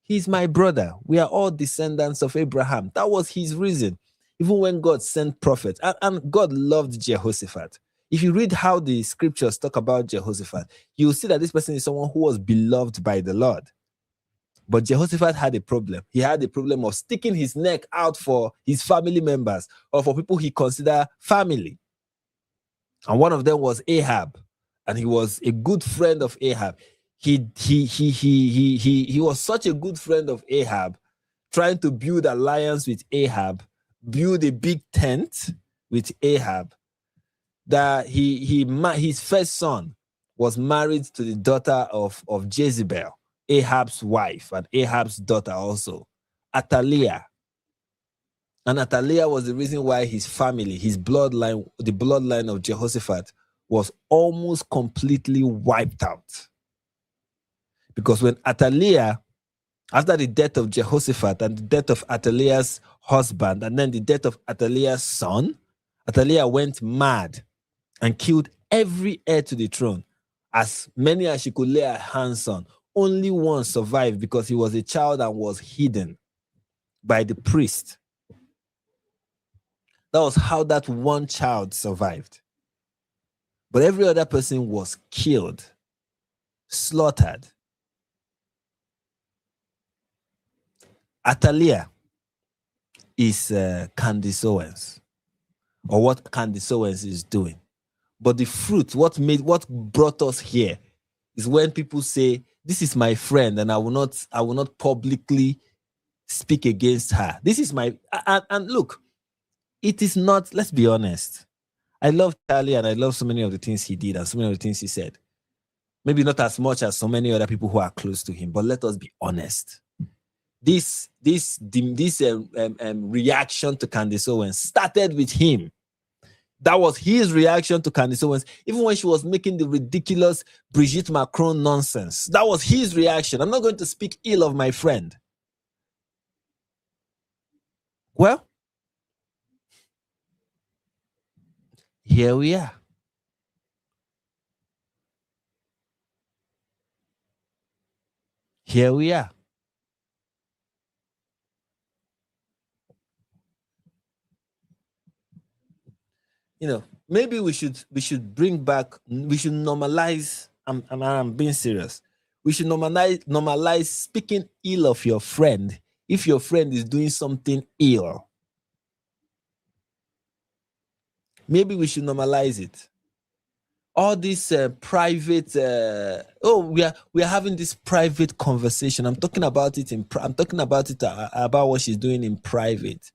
he's my brother. We are all descendants of Abraham. That was his reason. Even when God sent prophets, and God loved Jehoshaphat. If you read how the scriptures talk about Jehoshaphat, you'll see that this person is someone who was beloved by the Lord. But Jehoshaphat had a problem. He had the problem of sticking his neck out for his family members or for people he considered family. And one of them was Ahab, and he was a good friend of Ahab. He was such a good friend of Ahab, trying to build alliance with Ahab, build a big tent with Ahab, that his first son was married to the daughter of Jezebel, Ahab's wife, and Ahab's daughter also, Athaliah. And Athaliah was the reason why his family, his bloodline, the bloodline of Jehoshaphat, was almost completely wiped out. Because when Athaliah, after the death of Jehoshaphat and the death of Athaliah's husband, and then the death of Athaliah's son, Athaliah went mad and killed every heir to the throne, as many as she could lay her hands on. Only one survived because he was a child and was hidden by the priest. That was how that one child survived. But every other person was killed, slaughtered. Athaliah is Candace Owens, or what Candace Owens is doing. But the fruit, what brought us here, is when people say, "This is my friend, and I will not publicly speak against her. This is my..." And look, it is not. Let's be honest. I love Charlie, and I love so many of the things he did and so many of the things he said. Maybe not as much as so many other people who are close to him, but let us be honest. This reaction to Candace Owens started with him. That was his reaction to Candace Owens, even when she was making the ridiculous Brigitte Macron nonsense. That was his reaction. I'm not going to speak ill of my friend. Well, here we are. Here we are. You know, maybe we should bring back, we should normalize, I'm being serious. We should normalize speaking ill of your friend if your friend is doing something ill. Maybe we should normalize it. All this private, we are having this private conversation. I'm talking about it about what she's doing in private.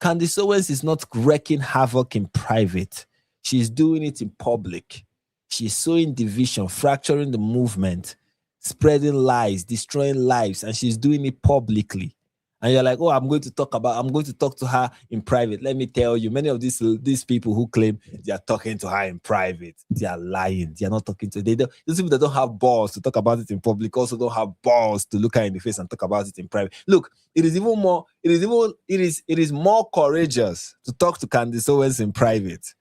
Candace Owens is not wreaking havoc in private. She's doing it in public. She's sowing division, fracturing the movement, spreading lies, destroying lives, and she's doing it publicly. And you're like, "Oh, I'm going to talk to her in private." Let me tell you, many of these people who claim they are talking to her in private, they are lying. They are not talking to her. Those people that don't have balls to talk about it in public also don't have balls to look her in the face and talk about it in private. Look, it is more courageous to talk to Candace Owens in private.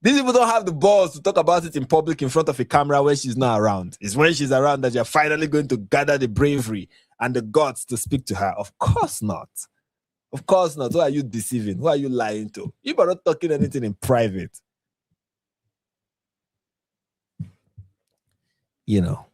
These people don't have the balls to talk about it in public in front of a camera when she's not around. It's when she's around that you're finally going to gather the bravery and the guts to speak to her. Of course not. Of course not. Who are you deceiving? Who are you lying to? You are not talking anything in private. You know.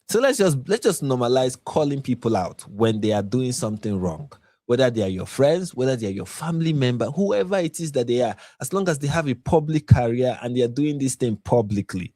So let's just normalize calling people out when they are doing something wrong. Whether they are your friends, whether they are your family member, whoever it is that they are, as long as they have a public career and they are doing this thing publicly.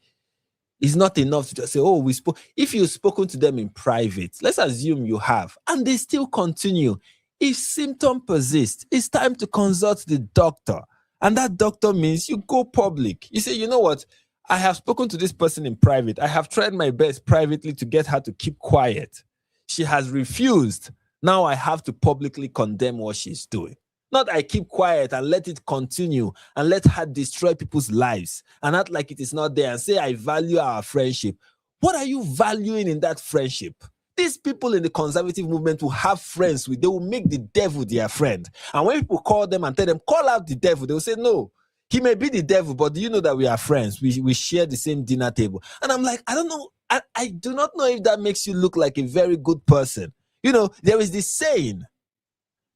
It's not enough to just say, "Oh, we spoke." If you've spoken to them in private, let's assume you have, and they still continue. If symptoms persist, it's time to consult the doctor. And that doctor means you go public. You say, "You know what? I have spoken to this person in private. I have tried my best privately to get her to keep quiet. She has refused. Now I have to publicly condemn what she's doing. Not I keep quiet and let it continue and let her destroy people's lives and act like it is not there and say I value our friendship." What are you valuing in that friendship? These people in the conservative movement will have friends they will make the devil their friend. And when people call them and tell them, "Call out the devil," they will say, "No, he may be the devil, but do you know that we are friends? We share the same dinner table." And I'm like, I don't know. I do not know if that makes you look like a very good person. You know, there is this saying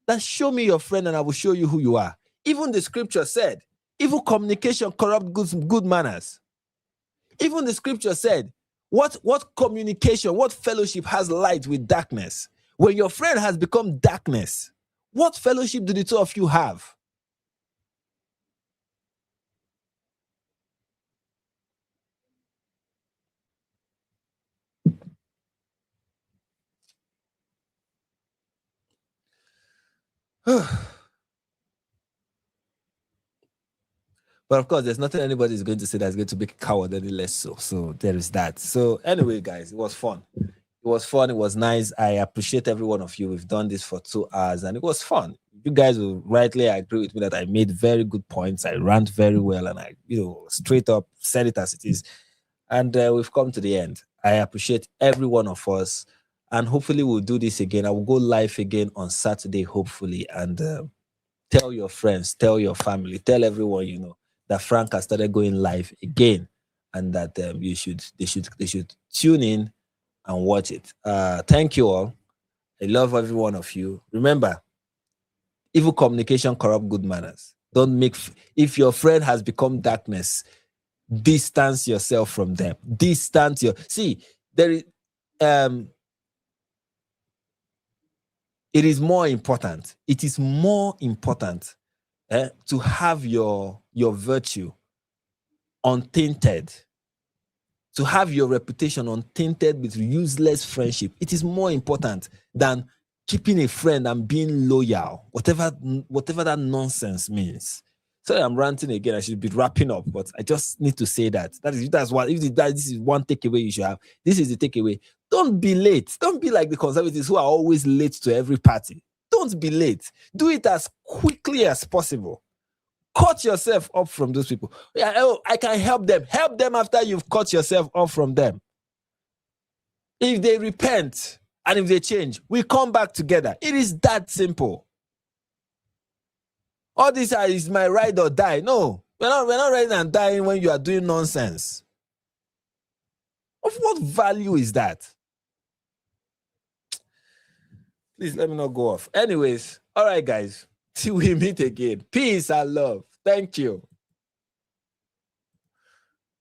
that show me your friend and I will show you who you are. Even the scripture said, evil communication corrupt good manners. Even the scripture said, What communication, what fellowship has light with darkness? When your friend has become darkness, what fellowship do the two of you have? But of course, there's nothing anybody is going to say that's going to make a coward any less so. So there is that. So anyway, guys, it was fun. It was fun. It was nice. I appreciate every one of you. We've done this for 2 hours and it was fun. You guys will rightly agree with me that I made very good points. I ran very well and I, straight up said it as it is. And we've come to the end. I appreciate every one of us. And hopefully we'll do this again. I will go live again on Saturday, hopefully. And tell your friends, tell your family, tell everyone you know that Frank has started going live again, and that they should tune in and watch it. Thank you all. I love every one of you. Remember, evil communication corrupt good manners. Don't make if your friend has become darkness, distance yourself from them. There is it is more important. It is more important to have your virtue untainted, to have your reputation untainted with useless friendship. It is more important than keeping a friend and being loyal, whatever that nonsense means. Sorry, I'm ranting again. I should be wrapping up, but I just need to say that. This is one takeaway you should have. This is the takeaway. Don't be late. Don't be like the conservatives who are always late to every party. Don't be late. Do it as quickly as possible. Cut yourself off from those people. I can help them. Help them after you've cut yourself off from them. If they repent and if they change, we come back together. It is that simple. All this is my ride or die. No, we're not riding and dying when you are doing nonsense. Of what value is that? Please let me not go off. Anyways, all right, guys. Till we meet again. Peace and love. Thank you.